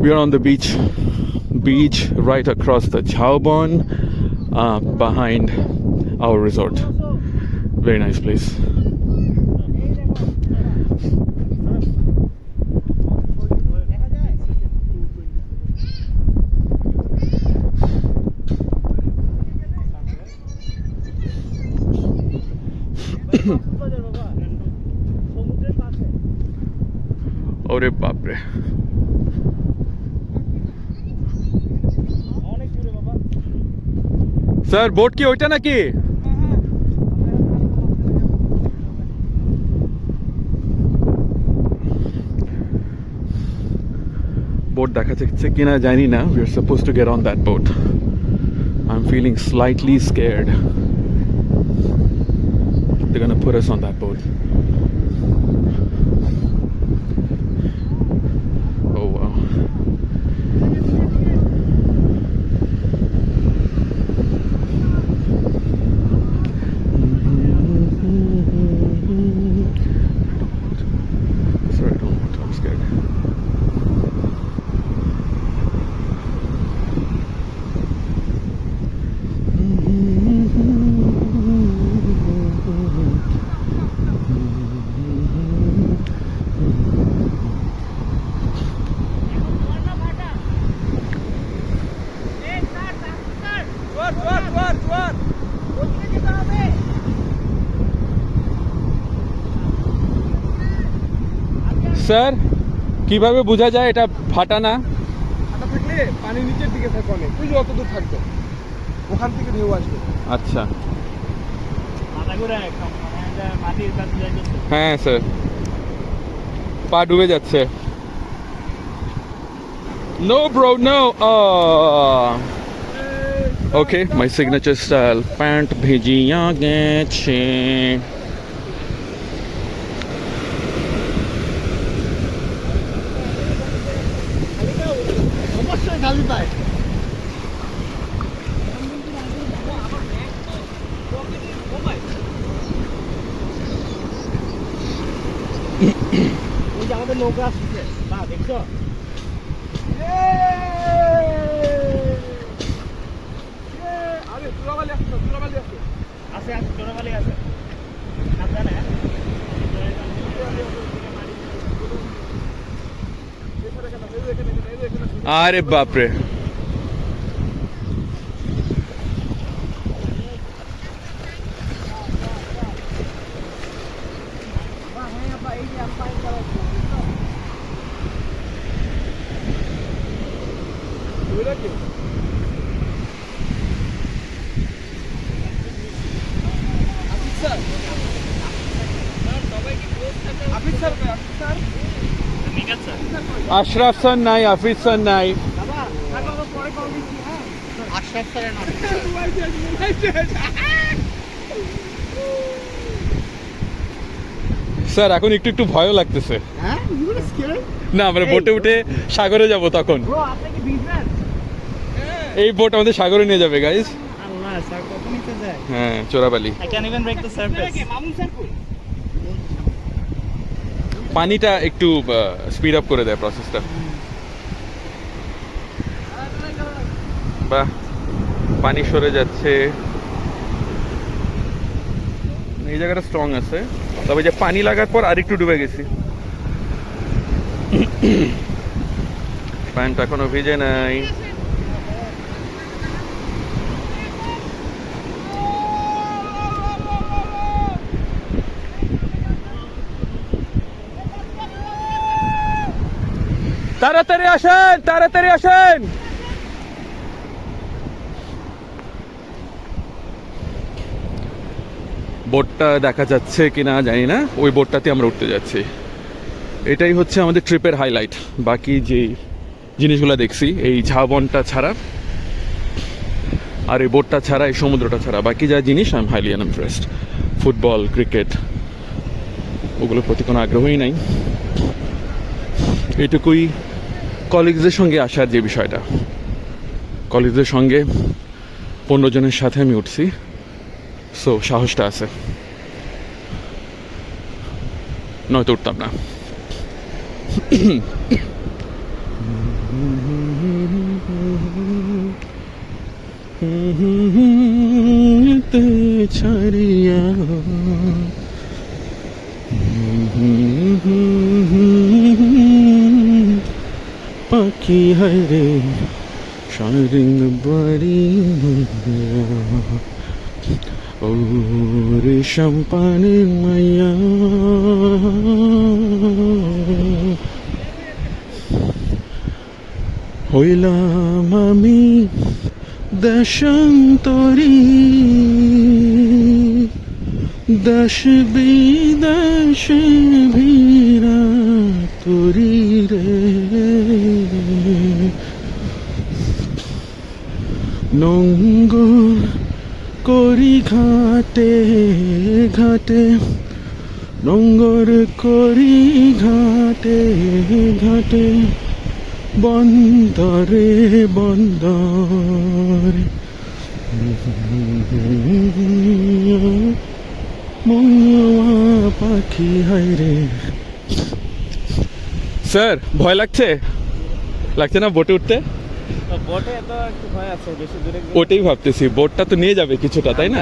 We are on the beach right across the Chhaobon, behind our resort. Very nice place. ওরে বাপরে, স্যার বোট কি ওইটা নাকি? বোট দেখা যাচ্ছে কিনা জানি না. We are supposed to get on that boat. I'm feeling slightly scared. They're gonna put us on that boat. Oh wow. Sorry, I don't want to. I'm scared. Sir কিভাবে বোঝা যায় এটা ফাটা না? হাঁটা থাকলে পানি নিচের দিকে থাকে অনেক, তুই যত দূর থাকবে ওখান থেকে ঢেউ আসবে। আচ্ছা মাথা ঘুরে একদম মানে মাটির কাছে যাইতেছে। হ্যাঁ স্যার, পা ডুবে যাচ্ছে। No bro, no. Okay, my signature style pant bhejiya geche. অবশ্যই খালি পায়। ওই যে আমাদের নৌকা আসছে না, দেখছো? আরে চুরাবালি আসছে, চুরাবালি আসছে। আছে আছে চোরামালি আছে। সাবধানে হ্যাঁ। আরে বাপরে, ওইটা কি? আফিস স্যার, আফিস স্যার, ঠিক আছে। আশরাফ স্যার নাই, হাফিজ স্যার নাই। আশরাফ স্যারের নাম স্যার এখন একটু একটু ভয়ও লাগতেছে। হ্যাঁ ইউ আর স্কেয়ার্ড না আমরা বোটে উঠে সাগরে যাব তখন। ব্রো, আপনি কি ভিজবেন? এই বোট আমাদের সাগরে নিয়ে যাবে গাইস। আল্লাহ স্যার কত নিচে যায়। হ্যাঁ চোরাবালি। I can't even break the surface. Mamun sir কই? পানিটা একটু স্পিড আপ করে দেয় প্রসেসটা। বাহ, পানি সরে যাচ্ছে। এই জায়গাটা স্ট্রং আছে, তবে যে পানি লাগার পর আরেকটু ডুবে গেছি। প্যান্ট এখনো ভিজে নাই। তাড়াতাড়ি আসেন, তাড়াতাড়ি আসেন। বোটটা দেখা যাচ্ছে কিনা জানি না, ওই বোটটাতে আমরা উঠতে যাচ্ছি। এটাই হচ্ছে আমাদের ট্রিপের হাইলাইট। বাকি যে জিনিসগুলো দেখছি, এই ঝাউবনটা ছাড়া আর এই বোটটা ছাড়া, এই সমুদ্রটা ছাড়া বাকি যা জিনিস I am highly unimpressed. Football, cricket ওগুলোর প্রতি কোনো আগ্রহই নাই। এটুকুই কলিগসদের সঙ্গে আসার যে বিষয়টা, কলেজের সঙ্গে 15 জনের সাথে আমি উঠছি, সো সাহসটা আছে, নয়তো উঠতাম না। ছাড়িয়া পাখি হায়রে সারিং বাড়ি ও রেশম পানের মাইয়া হইলাম আমি দেশান্তরী, দেশ বিদেশ ভিড়া তোরি রে, নোঙ্গর করি ঘাটে ঘাটে, নোঙ্গর করি ঘাটে ঘাটে, বন্দরে বন্দর মৌয়া পাখি হায়রে। স্যার ভয় লাগছে না বোটে উঠতে? বোটে তো একটু ভয় আছে, বেশি দূরে ওটাই ভাবতেছি, বোটটা তো নিয়ে যাবে কিছুটা, তাই না?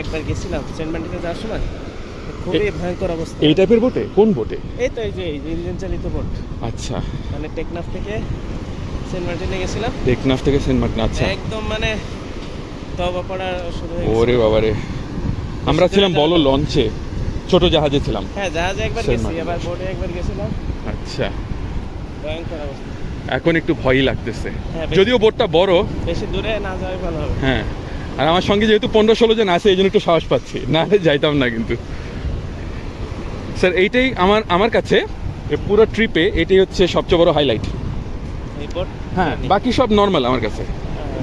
একবার গেছিলাম সেন্ট মার্টিনে যাওয়ার সময়, খুবই ভয়ঙ্কর অবস্থা। এই টাইপের বোটে? কোন বোটে? এই তো এই যে ইঞ্জিন চালিত বোট। আচ্ছা, মানে টেকনাফ থেকে সেন্ট মার্টিনে গেছিলাম। টেকনাফ থেকে সেন্ট মার্টিন, আচ্ছা। একদম মানে তবা পড়া শুরু হয়ে গেছে। ওরে বাবারে, আমরা ছিলাম বলো লঞ্চে, ছোট জাহাজে ছিলাম। হ্যাঁ, জাহাজে একবার সেন্ট গেছি, মার্টিন। আবার বোটে একবার গেছিলাম। আচ্ছা, ভয়ঙ্কর অবস্থা। এখন একটু ভয়ই লাগতেছে, হ্যাঁ, যদিও বোটটা বড়। বেশি দূরে না যাওয়াই ভালো হবে। হ্যাঁ, আর আমার সঙ্গে যেহেতু 15-16 জন আছে, এই জন্য একটু সাহস পাচ্ছি, না হলে যাইতাম না। কিন্তু স্যার এইটাই আমার কাছে পুরো ট্রিপে এটাই হচ্ছে সবচেয়ে বড় হাইলাইট। এই বোট, হ্যাঁ, বাকি সব নর্মাল আমার কাছে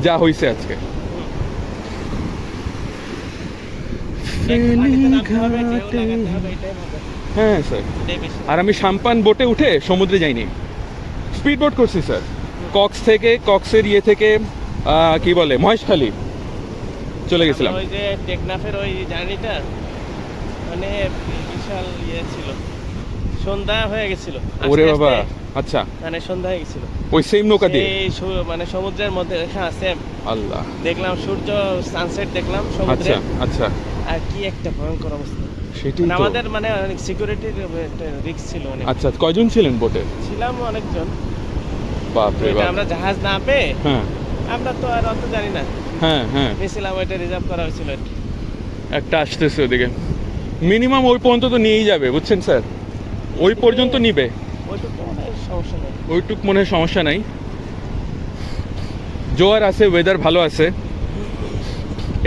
যা হয়েছে আজকে। হ্যাঁ স্যার, আর আমি সাম্পান বোটে উঠে সমুদ্রে যাইনি, স্পিড বোট করছি স্যার। কক্সের থেকে কি বলে মহেশখালী চলে গেছিলাম। ওই যে টেকনাফের ওই জার্নিটা মানে বিশাল ছিল, সন্ধ্যা হয়ে গেছিল। ওরে বাবা, আচ্ছা, মানে সন্ধ্যা হয়ে গেছিল। ওই সেম নৌকা দিয়ে মানে সমুদ্রের মধ্যে, হ্যাঁ সেম। আল্লাহ, দেখলাম সূর্য সানসেট দেখলাম সমুদ্রে। আচ্ছা আচ্ছা, আর কি একটা ভয়ঙ্কর অবস্থা। সেটাই তো। আমাদের মানে অনেক সিকিউরিটির রিস্ক ছিল অনেক। আচ্ছা, কয়জন ছিলেন বোটে? ছিলাম অনেকজন। বাপ রে বাপ। আমরা জাহাজ না পেয়ে, হ্যাঁ আমরা তো আর অত জানি না, হ্যাঁ হ্যাঁ, নিয়েছিলাম, ওইটা রিজার্ভ করা হয়েছিল। একটা আসতেছে ওদিকে, মিনিমাম ওই পর্যন্ত তো নিয়েই যাবে, বুঝছেন স্যার, ওই পর্যন্ত নিবে, ওইটুকু মনে হয় সমস্যা নেই। ওইটুক মনে হয় সমস্যা নাই। জোয়ার আছে, ওয়েদার ভালো আছে,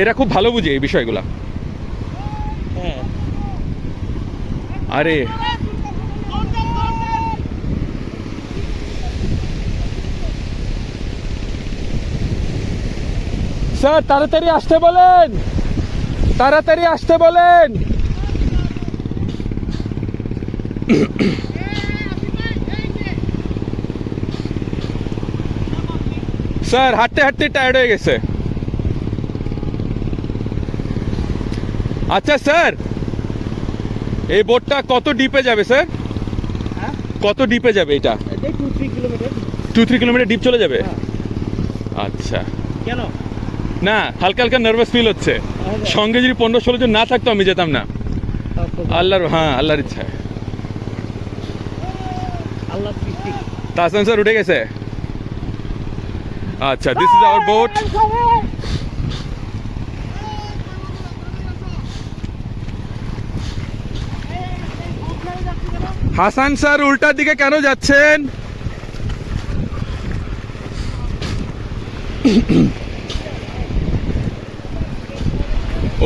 এরা খুব ভালো বুঝে এই বিষয়গুলা। হ্যাঁ, আরে স্যার তাড়াতাড়ি আসতে বলেন, তাড়াতাড়ি আসতে বলেন। স্যার হাঁটতে হাঁটতে টায়ার্ড হয়ে গেছে। আচ্ছা স্যার, এই বোটটা কত ডিপে যাবে স্যার? কত ডিপে যাবে এটা? 2-3 কিলোমিটার ডিপ চলে যাবে? আচ্ছা, কেন? না হালকা হালকা নার্ভাস ফিল হচ্ছে। সঙ্গে যদি 15-16 জন না থাকতো আমি যেতাম না। আল্লাহর ইচ্ছা। তাহসান স্যার উঠে গেছে? আচ্ছা, this is our boat. Hasan sir উল্টার দিকে কেন যাচ্ছেন?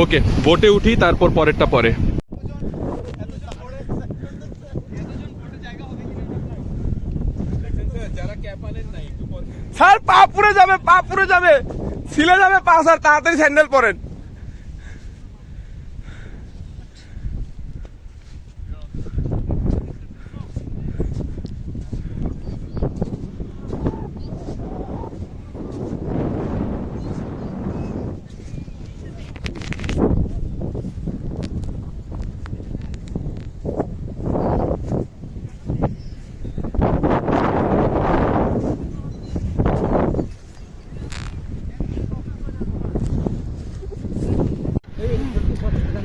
ওকে, বোটে উঠি, তারপর পরেরটা পরে। স্যার পা পুড়ে যাবে, ছিলে যাবে পা, স্যার তাড়াতাড়ি স্যান্ডেল পরেন।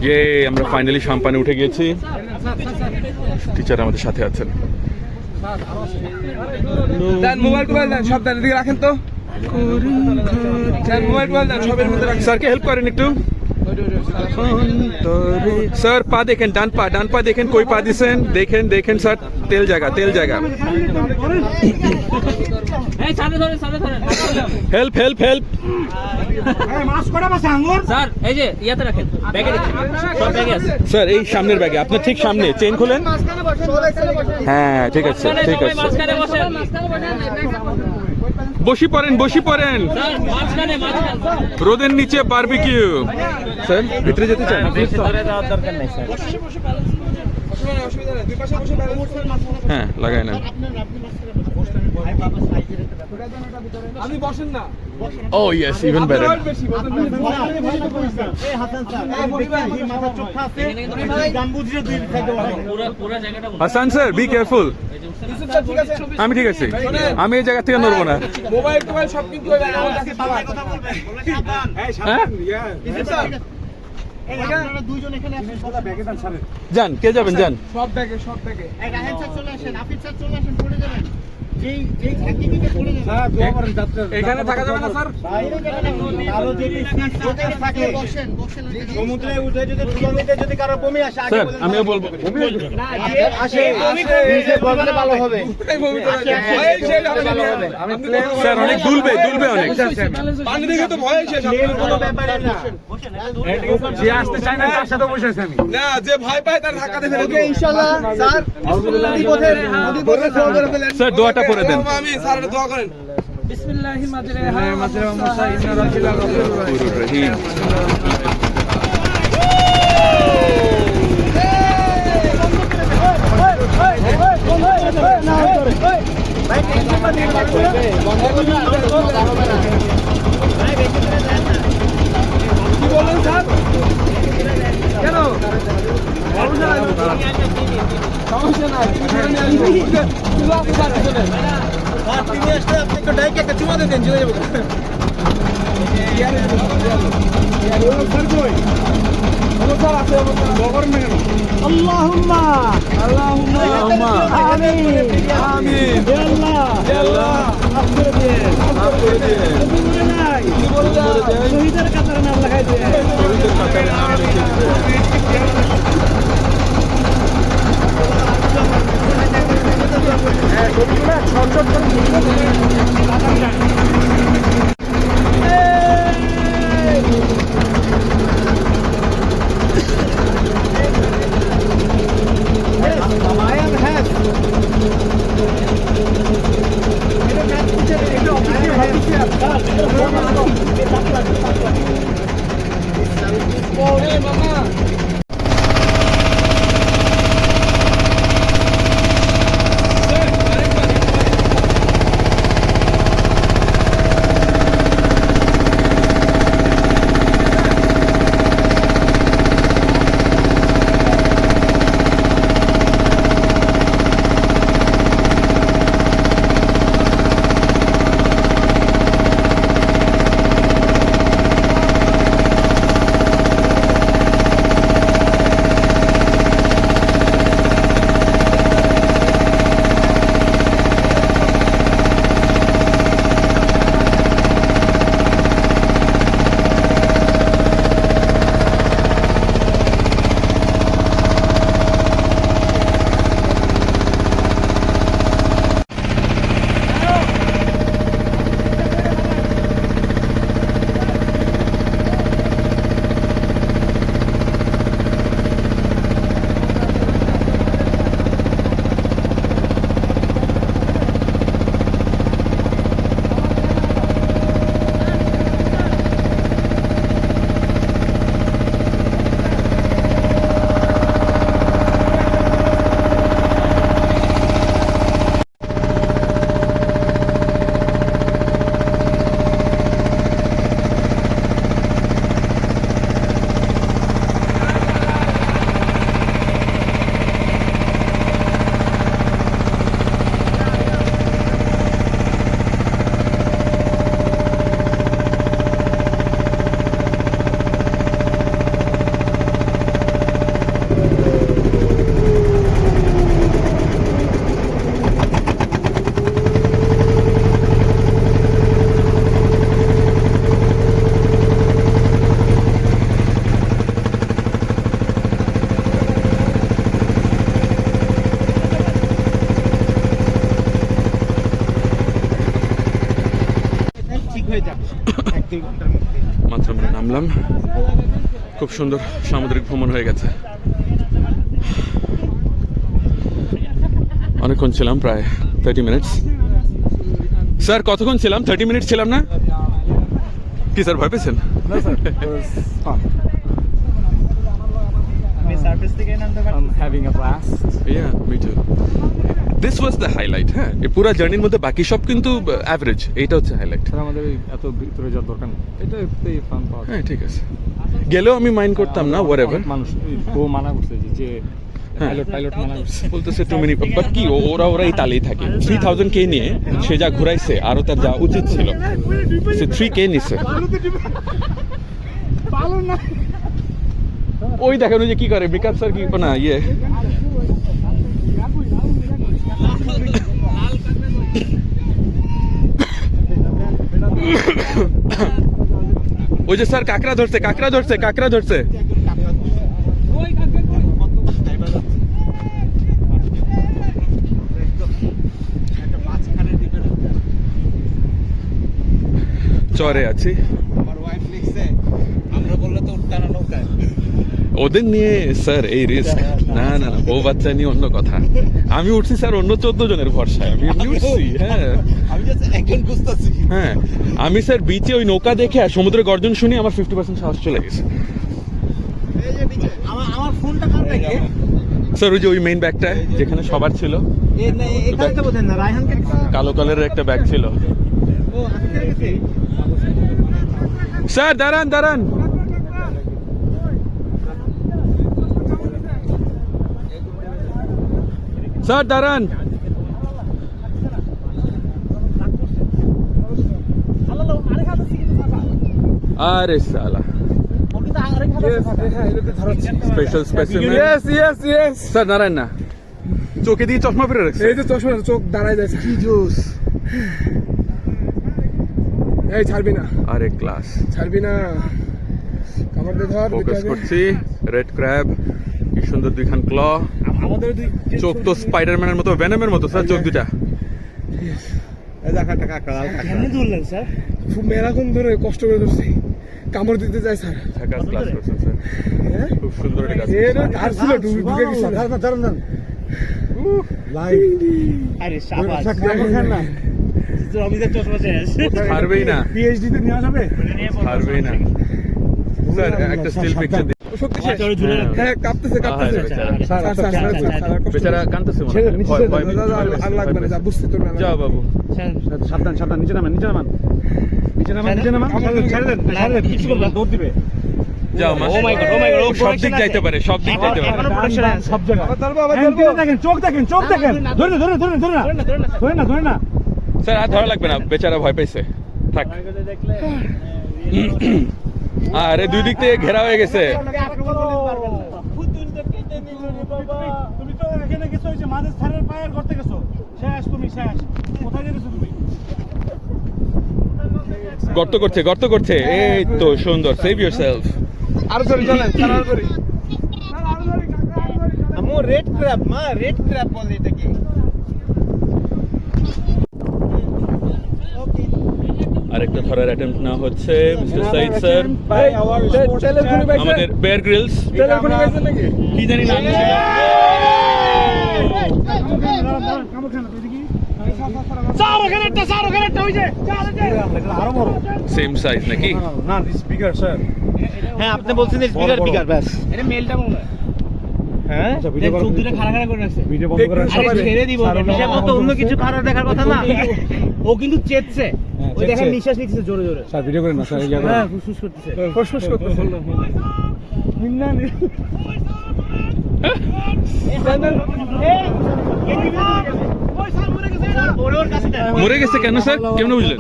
ইয়ে আমরা ফাইনালি সাম্পানে উঠে গিয়েছি। টিচার আমাদের সাথে আছেন। দেন মোবাইল দেন সব দেন এদিকে রাখেন তো দেন মোবাইল দেন সবের মধ্যে রাখেন স্যারকে হেল্প করেন একটু। স্যার পা দেখেন, ডান পা দেখেন, কই পা দিছেন দেখেন স্যার, তেল জায়গা এই সামনে ধরেন হেল্প মাছ করা বাসা আঙ্গুর স্যার এই যে ইয়াতে রাখেন ব্যাগে রাখেন সব ব্যাগে আছে স্যার এই সামনের ব্যাগে, আপনার ঠিক সামনে চেইন খুলেন। হ্যাঁ ঠিক আছে মাঝখানে বসেন বসি পড়েন স্যার মাঝখানে রোদের নিচে বারবিকিউ। স্যার ভিতরে যেতে চান? ধরে দেওয়ার দরকার নাই স্যার অসুবিধা নেই দুই পাশে বসে হ্যাঁ লাগাই নেন। আপনি বসেন না ও ইয়েস, ইভেন বেটার। বেশি বসেন এই হাসান স্যার এই মাথা চোখা আছে গাম্বুজির দুই সাইডে পুরো জায়গাটা Hasan sir be careful. Yusuf sir ঠিক আছে আমি ঠিক আছি, আমি এই জায়গা থেকে নড়বো না। মোবাইল সব কিন্তু আমার কাছে পাওয়া কথা বলবেন সাবধান এই হ্যাঁ ইউসুফ স্যার এই আপনারা দুইজন এখানে আসেন সদা ব্যাগে দেন স্যার যান, কে যাবেন যান। সব ব্যাগে এই রাহেন স্যার চলে আসেন আফিদ স্যার চলে আসেন পড়ে যাবেন যেই থাকি দিকে পড়ে যাবেন স্যার দোয়া করেন যাত্রা এখানে থাকা যাবে না স্যার কারো যদি সিট থাকে বসেন সমুদ্রে উঠে যদি কিলোমিটার যদি কারো বমি আসে আগে স্যার বলেন আমিও বলবো। না যে আসে নিচে বললে ভালো হবে আমি স্যার অনেক দুলবে অনেক। পানি দেখে তো ভয় শেষ কোনো ব্যাপারে না যে আসতে চায় না তার সাথে বসে আছি আমি না যে ভয় পায় তার ধাক্কা দিয়ে ফেলে ইনশাআল্লাহ স্যার নদী পথে দোয়া করে ফেলেন স্যার দোয়াটা পড়ে দেন। আমি স্যার দোয়া করেন বিসমিল্লাহির মাজরিহা হ্যাঁ মাজরা মুসা ইন্না রাব্বিকা গফুরুর রহিম। কি বলেন স্যার কেন সমস্যা নাই শুধু আপনি স্যার চলে আপনি আসলে আপনি একটু ডাইকে একটা চুমা দেন চলে যাবো স্যার কই স্যার আছে বগর না কেন আল্লাহুম্মা আল্লাহুম্মা আমিন আমিন ইয়া আল্লাহ ইয়া আল্লাহ মাফ করে দিন নাই কি বললা শহীদের কাতারে নাম লাগাই দিন শহীদের কাতারে নাম লিখে দিন হ্যাঁ ছবিগুলো ছটছট করে নামলাম, খুব সুন্দর সামুদ্রিক ভ্রমণ হয়ে গেছে। অনেকক্ষণ ছিলাম, প্রায় 30 মিনিটস। স্যার কতক্ষণ ছিলাম? 30 মিনিট ছিলাম না কি স্যার, ভয় পেয়েছেন? আপনি সার্ভিস থেকে নামতে পারেন। having a blast. Yeah, me too. This was the highlight, হ্যাঁ। এই পুরো জার্নির মধ্যে বাকি সব কিন্তু অ্যাভারেজ, এইটা হচ্ছে হাইলাইট। স্যার আমাদের এত ভিতরে যাওয়ার দরকার নেই, এটাই ফান পাওয়া যায়। হ্যাঁ ঠিক আছে, গেলেও আমি মাইন্ড করতাম না, হোয়াট এভার। মানুষ ও মানা করছে যে হ্যাঁ। পাইলট মানা করছে। বলতেছে 2 মিনিট, বাট কি ওরা ইতালিই থাকে। 3000K নিয়ে সে যা ঘুরাইছে, আরো তার যা উচিত ছিল, সে 3K নিছে। ওই দেখেন ওই যে কি করে বিকাশ স্যার, কি না ইয়ে ওই যে স্যার কাঁকড়া ধরছে। চরে আছি, আমার ওয়াইফ লিখছে আমরা বললে তো উঠতানা নৌকায়। ওদের নিয়ে স্যার এই রিস্ক না, ও বাচ্চা নিয়ে অন্য কথা। আমি উঠছি স্যার অন্য 14 জনের ভরসায়, আমি এমনি উঠছি। হ্যাঁ আমি জাস্ট একজন খুঁজতেছি। হ্যাঁ, আমি স্যার বিচে ওই নৌকা দেখে আর সমুদ্রের গর্জন শুনে আমার 50% সাহস চলে গেছে। এই যে নিচে আমার ফোনটা কার ব্যাগে? স্যার ওই যে ওই মেইন ব্যাগটা যেখানে সবার ছিল, এখানে তো বোঝেন না, রায়হানকে কালো কালারের একটা ব্যাগ ছিল। ও আফিসের গেছে। স্যার দাঁড়ান। স্যার দাঁড়ান। আরে সালা, স্পেশাল স্পেসিমেন। Yes. স্যার দাঁড়ান না, চোখে দিয়ে চশমা পরে রাখছে। এই যে চশমা, চোখ দাঁড়ায় যাচ্ছে। কি জোস! এই ছাড়বি না, আরে ক্লাস, ছাড়বি না। কামড় দিয়ে ধর। ফোকাস করছি। রেড ক্র্যাব, কি সুন্দর দুইখান ক্ল। আমাদের চোখ তো স্পাইডারম্যানের মতো, ভেনমের মতো স্যার চোখ দুটা। এই দেখা টাকা কালাল কেমনে ধরলেন স্যার? খুব মেলাক্ষণ ধরে কষ্ট করে ধরছি, কামড় দিতে যায় স্যার। ঝাকাস ক্লাস করছেন স্যার, খুব সুন্দর একটা কাজ। এর ধার ছিল, ঢুকে গেছিল। দাঁড়ান। লাইভ আরে শাবাশ। না, অমিতের চশমা শেষ। পারবেই না, পিএইচডি তে নেওয়া যাবে। পারবেই না স্যার। একটা স্টিল পিকচার দিন। সত্যি শেষ। চলো ঝুলে রাখো। হ্যাঁ, কাঁপতেছে। আহারে বেচারা। স্যার, বেচারা কাঁদতেছে মনে ছেড়ে হয়। নিচে ভয়- ছেড়ে ভয় দাও, পেয়েছে, দাও, আর লাগবে না, যা বুঝতে তো না। যাও বাবু। সাবধান, নিচে নামান। ছেড়ে দেন, কিছু করবে না, দৌড় দিবে। যাও মা। Oh my God, ও সব দিক যাইতে পারে, সব দিক যাইতে পারে। সব জায়গায় চোখ দেখেন। ধরে না। স্যার আর ধরা লাগবে না, বেচারা ভয় পাইছে, থাক। আরে দুই দিক থেকে ঘেরা হয়ে গেছে। তুমি তো এখানে গেছো, ওই যে মাঝে স্যারের পায়ের করতে গেছো। শেষ। কোথায় গেছো তুমি? গর্ত করছে। এই তো সুন্দর, সেভ ইয়োরসেলফ। আরো ধরে চলেন, স্যার, আরো ধরে। আমু রেড ক্র্যাব বলে এটাকে। আরেকটা ধরার অ্যাটেম্প্ট না হচ্ছে মিস্টার সাইদ স্যার। তেলের খুনি পাইছে। আমাদের বেয়ার গ্রিলস। তেলের খুনি পাইছে নাকি? কি জানি নাম ছিল। আরো বড়। সেম সাইজ নাকি? না, দিস বিগার স্যার। হ্যাঁ, আপনি বলছেন বিগার ব্যাস। এটা মেলটা মনে হয়। হ্যাঁ, ভিডিও চোখ দুটো খাড়া করে রাখছে। ভিডিও বন্ধ করে আরে ছেড়ে দিব। হিসাব মতো অন্য কিছু খারাপ দেখার কথা না। ও কিন্তু চেতছে। ওই দেখেন চেতছে। নিঃশ্বাস নিচ্ছে জোরে জোরে। স্যার ভিডিও করেন না স্যার। হ্যাঁ, ফুসফুস করতেছে। ফুসফুস করতেছে। মরে গেছে কেন স্যার? কেমন বুঝলেন?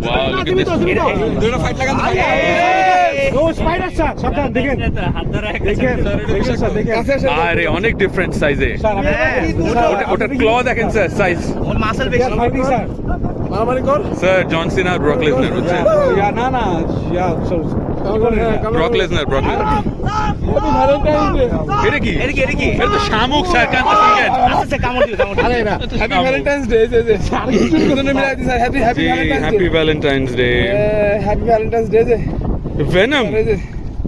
Wow, look at this. দুটো ফাইট লাগান। ও স্পাইডার স্যার, সাবধান, দেখেন। হাত ধরে দেখেন স্যার, দেখেন। কাছে আসেন। আরে অনেক ডিফারেন্ট সাইজে। স্যার, ওটার ক্ল দেখেন স্যার, সাইজ। ওর মাসল বেশি। Fighting sir. মারামারি কর। Sir John Cena, Brock Lesnar হচ্ছে। না, yeah, sir Brock Lesnar happy Valentine's day এটা কি এটা কি এটা তো শামুক স্যার কাঁদতেছেন কেন? আচ্ছা কামড় দিও আরে না হ্যাপি ভ্যালেন্টাইন্স ডে যে কথা না মিলাই স্যার হ্যাপি জি happy Valentine's day happy Valentine's day যে ভেনম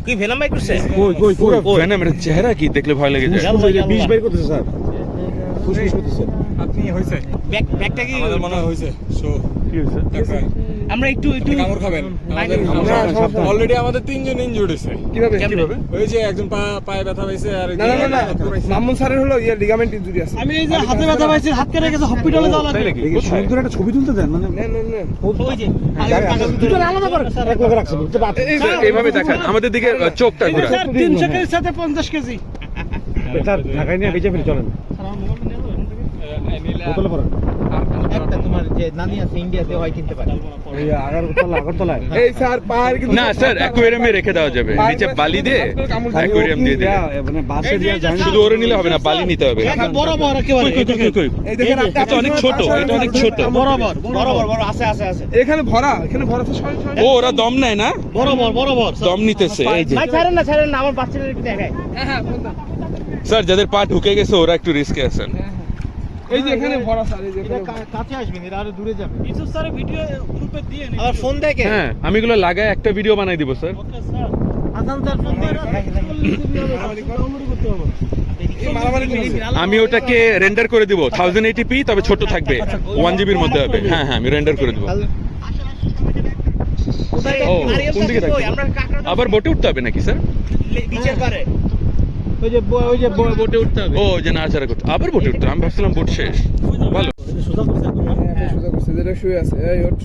কি ভেনাম বাই করছে ভেনম এর চেহারা কি দেখলে ভয় লেগে যায়। বিষ বের করতেছে স্যার ফুসফুস করতেছে আপনি হইছে ব্যাগটা কি আমাদের মনে হয় হইছে সো কি হয়েছে? আমরা একটু কামড় খাবেন আমাদের অলরেডি আমাদের তিনজন ইনজুর্ড হইছে কিভাবে ওই যে একজন পায়ে ব্যথা পাইছে আর না না না না মামুন স্যারের হলো ইয়া লিগামেন্ট ইনজুরি আছে আমি এই যে হাতে ব্যথা পাইছি, হাত কেটে গেছে, হসপিটালে যাওয়া লাগবে। তাই নাকি? কোথায়? সমুদ্রের একটা ছবি তুলতে দেন মানে না না না ওই যে দুটো আলাদা করে এক লগে রাখছে বুঝতে পারছেন স্যার, এইভাবে দেখান আমাদের দিকে চোখটা ঘুরা। স্যার 300 কেজির সাথে 50 কেজি। স্যার ঢাকায় নিয়ে বেঁচে ফিরে চলেন বোতলে পড়েন একটা তোমার যে নানি আছে ইন্ডিয়াতে হয় কিনতে পারে এই আগরতলায় এই স্যার পাহাড় কিন্তু না স্যার অ্যাকোয়ারিয়ামে রেখে দেওয়া যাবে, নিচে বালি দিয়ে অ্যাকোয়ারিয়াম দিয়ে দিলে। মানে বাসে দিয়ে যান শুধু ওরে নিলে হবে না, বালি নিতে হবে। বড় বড় একেবারে। কই? এই দেখেন এটা অনেক ছোট, এটা অনেক ছোট। বরাবর বড় আছে এখানে ভরা তো সরি সরি ও ওরা দম নেয় না, বরাবর। দম নিতেছে। এই যে ভাই ছাড়েন না আমার বাচ্চাদের একটু দেখায় স্যার যাদের পা ঢুকে গেছে ওরা একটু রিস্কে আছেন। এই যে এখানে ভরা স্যার এই যে কাছে আসবেন এরা আরো দূরে যাবে ইউসুফ স্যার ভিডিও গ্রুপে দিয়ে নি। আবার ফোন দেখে হ্যাঁ আমি এগুলো লাগায় একটা ভিডিও বানাই দিব sir. Okay sir. Hasan sir phone দিয়ে মারামারি করছে আমি ওটাকে রেন্ডার করে দিব 1080p, তবে ছোট থাকবে, 1 GB মধ্যে হবে। হ্যাঁ আমি রেন্ডার করে দিব। ও কোন দিকে থাকবে? আমরা কাকড়া আবার বোটে উঠতে হবে নাকি স্যার? বিচের পারে ওই যে বোটে উঠতে হবে ও যে নাড়াচাড়া করতে, আবার বোটে উঠতে হবে? আমি ভাবছিলাম বোট শেষ। ভালো। সোজা করছে যেটা শুয়ে আছে এই ওঠ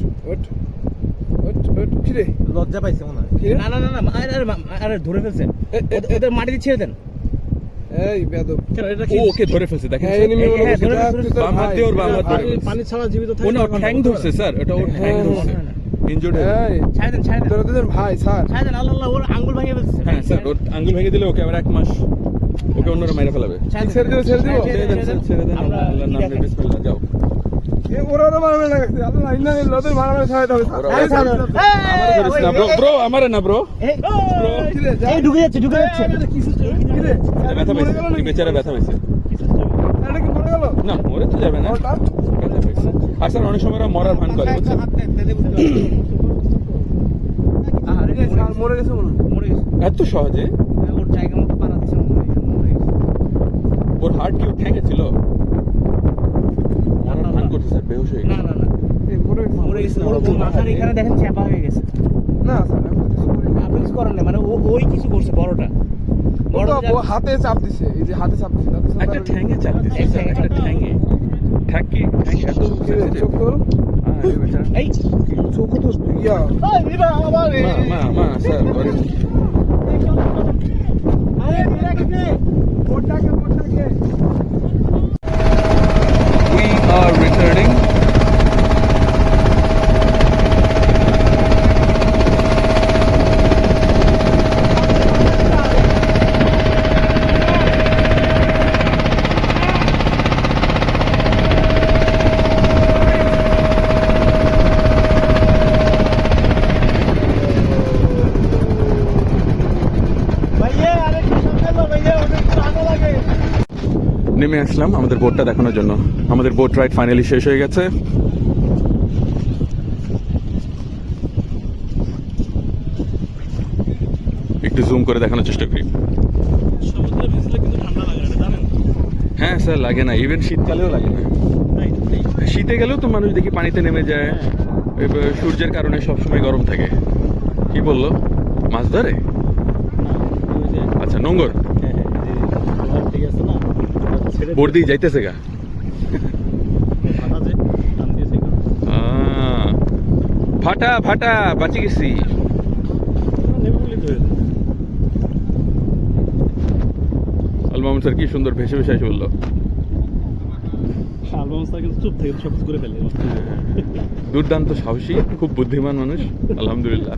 কি রে লজ্জা পাইছে মনে হয় না আরে ধরে ফেলছে ওদের মাটিতে ছেড়ে দেন এই বেয়াদব ও ওকে ধরে ফেলছে দেখেন হ্যাঁ স্যার। এনিমি মনে হ্যাঁ, হচ্ছে ধরে এটা ফেলছে, তোর বাম হাত দিয়ে ওর বাম হাত ধরে ফেলছে। পানি ছাড়া জীবিত ও না ঠ্যাং ধরছে স্যার, ওটা ওর ঠ্যাং ধরছে, ইনজুর্ড হয়ে গেছে। এই ছেড়ে দেন তোরা দুজন ভাই স্যার আল্লাহ ওর আঙ্গুল ভেঙে ফেলছে হ্যাঁ স্যার, ওর আঙ্গুল ভেঙে দিলে ওকে আবার 1 মাস ওকে অন্যরা মেরে ফেলাবে। ছেড়ে দিও ছেড়ে দেন স্যার, ছেড়ে দেন। আল্লাহর নামে বিসমিল্লাহ, যাও। এ ওরা মারামারি লাগাছে আল্লাহ ইন্না লিল্লাহি মারামারি ছাড়াইতে হবে আমারে ধরিস না ব্রো, ব্রো আমারে না ব্রো। কি রে যা এই ঢুকে যাচ্ছে কি রে ব্যথা পাইছে, এই বেচারা ব্যথা পাইছে। এটা কি মরে গেল না মরে তো যাবে না, ওটা ব্যথা পাইছে। আর স্যার অনেক সময় ওরা মরার ভান করে বুঝছেন? স্যার মরে গেছে মনে হয় এত সহজে ওর জায়গা মতো পারাচ্ছে ওর হার্ট কি ওর ঠ্যাঙে ছিল? মরার ভান করছে স্যার, বেহুশ হয়ে গেছে। না এই মরে গেছে মরে গেছে ওর মাথার এখানে দেখেন চাপা হয়ে গেছে না স্যার আমি কিছু করি না আপনি কিছু করেন না মানে ওই কিছু করছে বড়টা ও হাতে চাপ দিছে এই যে হাতে চাপ দিছে তাতে একটা ঠ্যাঙে চাপ দিচ্ছে স্যার, একটা ঠ্যাঙে। ঠ্যাং কি ঠ্যাং এত sensitive? চোখ তোর এই বেচারা। এই চোখ তো ইয়া মা স্যার ওরে ওটাকে we are returning. নেমে আসলাম আমাদের বোটটা দেখানোর জন্য। আমাদের বোট রাইড ফাইনালি শেষ হয়ে গেছে। একটু জুম করে দেখানোর চেষ্টা করি। সমুদ্রে ভিজলে কিন্তু ঠান্ডা লাগে না জানেন? হ্যাঁ স্যার লাগে না, ইভেন শীতকালেও লাগে না। শীতে গেলেও তো মানুষ দেখি পানিতে নেমে যায়, এবার সূর্যের কারণে সবসময় গরম থাকে। কি বললো, মাছ ধরে? আচ্ছা নোংর ঠিক আছে না? ছেড়ে বোট দিয়ে যাইতেছে গা। ফাটা যে টান দিয়েছে ফাটা ফাটা বাঁচি গেছি। নেমে বলি ধরে আলমামুন স্যার কি সুন্দর ভেসে ভেসে এসে বললো। আলবাম স্যার কিন্তু চুপ থেকে সব কিছু করে ফেলে দুর্দান্ত সাহসী, খুব বুদ্ধিমান মানুষ, আলহামদুলিল্লাহ।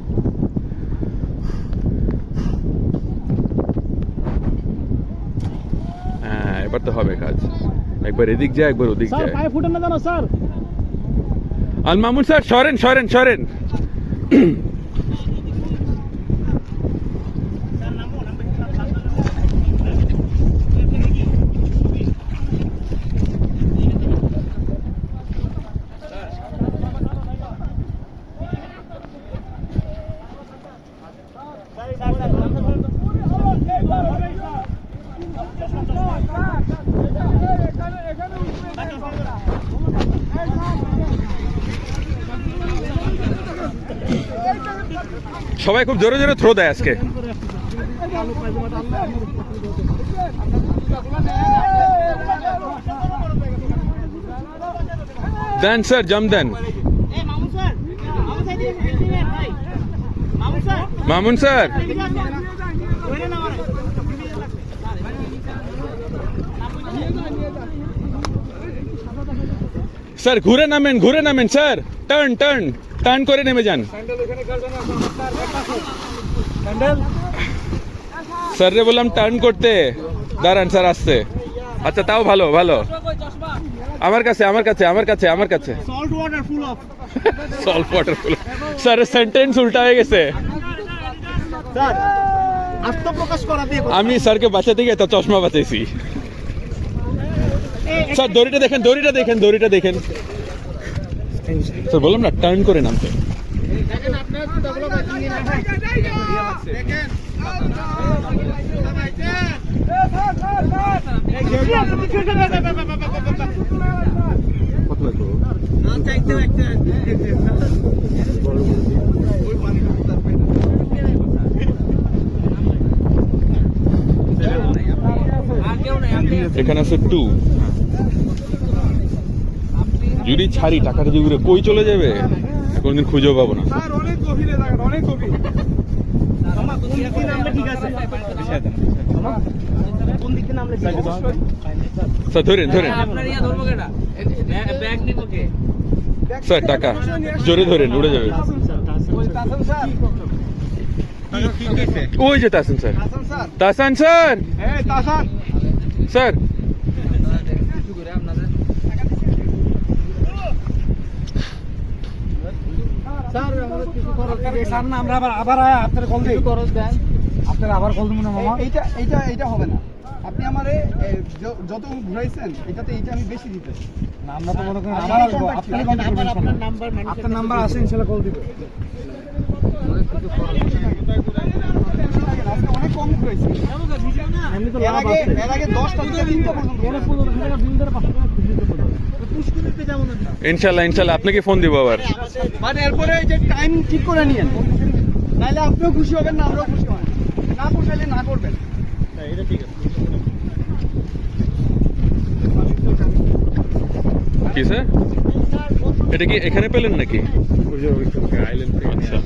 হ্যাঁ এবার তো হবে কাজ, একবার এদিক যায় একবার ওদিক স্যার যায়। পায়ে ফুটেন না জানো স্যার? আলমামুন স্যার সরেন সরেন সরেন। সবাই খুব জোরে জোরে থ্রো দেয় আজকে। দেন স্যার, জাম্প দেন। মামুন স্যার, স্যার ঘুরে নামেন স্যার, টার্ন টার্ন টার্ন করে নেমে যান। স্যার রে বললাম টার্ন করতে, দাঁড়ান স্যার আসছে। আচ্ছা তাও ভালো ভালো, আমার কাছে salt water full of salt water full. Sir sentence উল্টা হয়ে গেছে। স্যার আত্মপ্রকাশ করাতে আমি স্যারকে বাঁচাতে গিয়ে তো চশমা বাঁচাইছি। স্যার দড়িটা দেখেন। স্যার বললাম না টার্ন করে নামতে। দেখেন আপনার জুতাগুলো বাঁচিয়ে নিন দেখেন এখানে আছে 2। যদি ছাড়ি টাকাটা যদি উড়ে কই চলে যাবে কোনদিন খুঁজেও পাবো না। স্যার অনেক গভীরে দেখেন, অনেক গভীর। স্যার ধরেন স্যার, টাকা জোরে ধরেন, উড়ে যাবে। ওই যে Tahsan sir, Tahsan sir, sir আমরা আবার আপনার কল দিই, আপনার আবার কল দেবো না মামা। এইটা হবে না, আপনি আমারে যত ঘুরাইছেন এটাতে এইটা আমি বেশি দিতে। আমরা তো মনে করেন আপনার নাম্বার আছে, ইনশাআল্লাহ কল দিব। অনেক কম ঘুরাইছি, এর আগে 10টা থেকে 3টা পর্যন্ত। ইনশাল্লাহ আপনাকে ফোন দিব আবার। মানে এরপরে যে টাইম ঠিক করে নিয়েন, নাহলে আপনিও খুশি হবেন না আমরাও খুশি হবেন, না পোষাইলে না করবেন। কি স্যার, এটা কি এখানে পেলেন নাকি? আচ্ছা,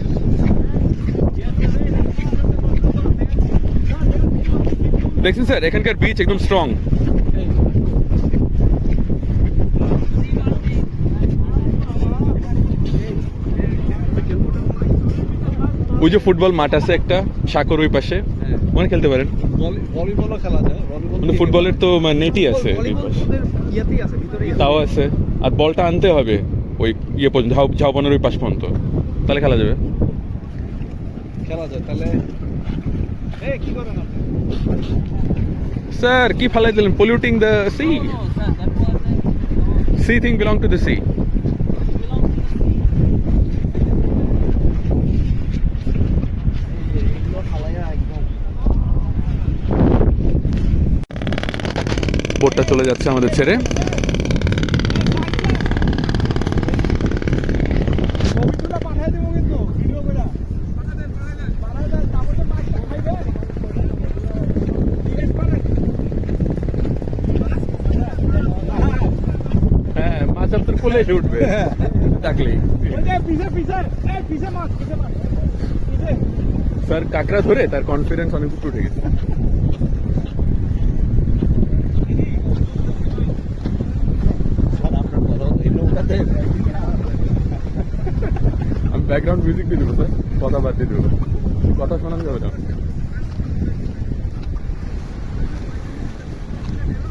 দেখছেন স্যার এখানকার বিচ একদম স্ট্রং। ওই যে ফুটবল মাঠ আছে একটা সাকর ওই পাশে, ওখানে খেলতে পারেন। ভলিবলও খেলা যায়, কিন্তু ফুটবলের তো নেটই আছে এই পাশে, ইয়াতেই আছে, ভিতরেই আছে। তাও আছে। আর বলটা আনতে হবে ওই ইয়ে পর্যন্ত, ঝাউবনের ওই পাশ পর্যন্ত, তাহলে খেলা যাবে। খেলা যায় তাহলে। কি করেন আপনি? স্যার কি ফালাই দিলেন? Polluting the sea. Sea thing belong to the sea. বোটটা চলে যাচ্ছে আমাদের ছেড়ে। ছবিটা পাঠিয়ে দেবো কিন্তু ভিডিও করে পাঠায় দেন, তারপরে মাছটা খাইবে। হ্যাঁ, মাছ আপনার কোলে এসে উঠবে ডাকলেই। পিছে মাছ। স্যার কাঁকড়া ধরে তার কনফিডেন্স অনেক উপরে উঠে গেছে। আমি ব্যাকগ্রাউন্ড মিউজিক দিয়ে দেবো স্যার, কথা বাদ দিয়ে দেবো, কথা শোনানো যাবে না।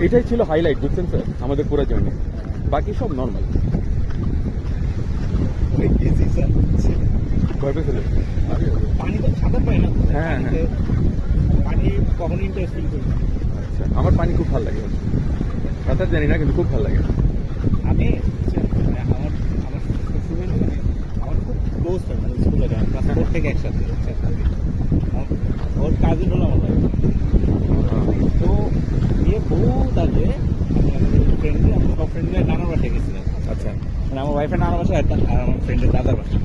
এটাই ছিল হাইলাইট, বুঝছেন স্যার আমাদের পুরো জার্নি, বাকি সব নর্মাল। ভয় পেয়েছিলেন? পানি তো সাঁতার পাই না। হ্যাঁ হ্যাঁ, পানি কখন ইন্টারেস্টিং করি। আচ্ছা, আমার পানি খুব ভালো লাগে, সাঁতার জানি না কিন্তু খুব ভালো লাগে। আমি আমার খুব ক্লোজ ফ্রেন্ড, মানে স্কুলে ক্লাস 4 থেকে একসাথে। ওর কাজিন হলো আমার ভাই। তো বিয়ে বহুত আগে আমি ফ্রেন্ডের নানার বাসায় গেছিলাম। আচ্ছা মানে আমার ওয়াইফের নানার বাসা আর আমার ফ্রেন্ডের দাদার বাসা।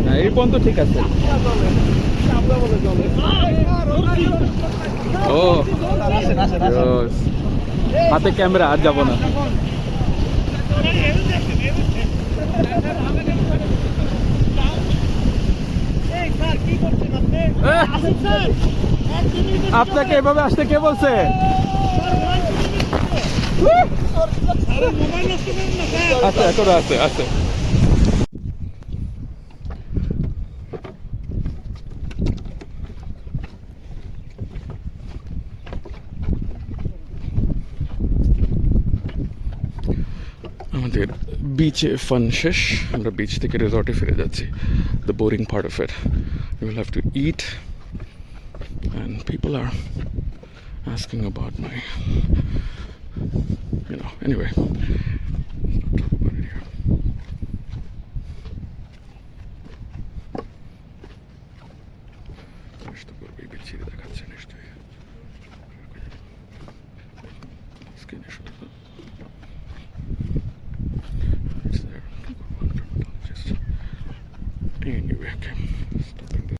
না এই পর্যন্ত ঠিক আছে ও Yes. হাতে ক্যামেরা আর যাবো না আপনাকে এভাবে আসতে কে বলছে আচ্ছা এখন আছে আছে আমাদের বিচে ফান শেষ আমরা বিচ থেকে রিসর্টে ফিরে যাচ্ছি the boring part of it you will have to eat and people are asking about my anyway বিচ্ছিরি দেখাচ্ছে নিশ্চয়ই স্ক্রিনে শুধু Anyway, okay.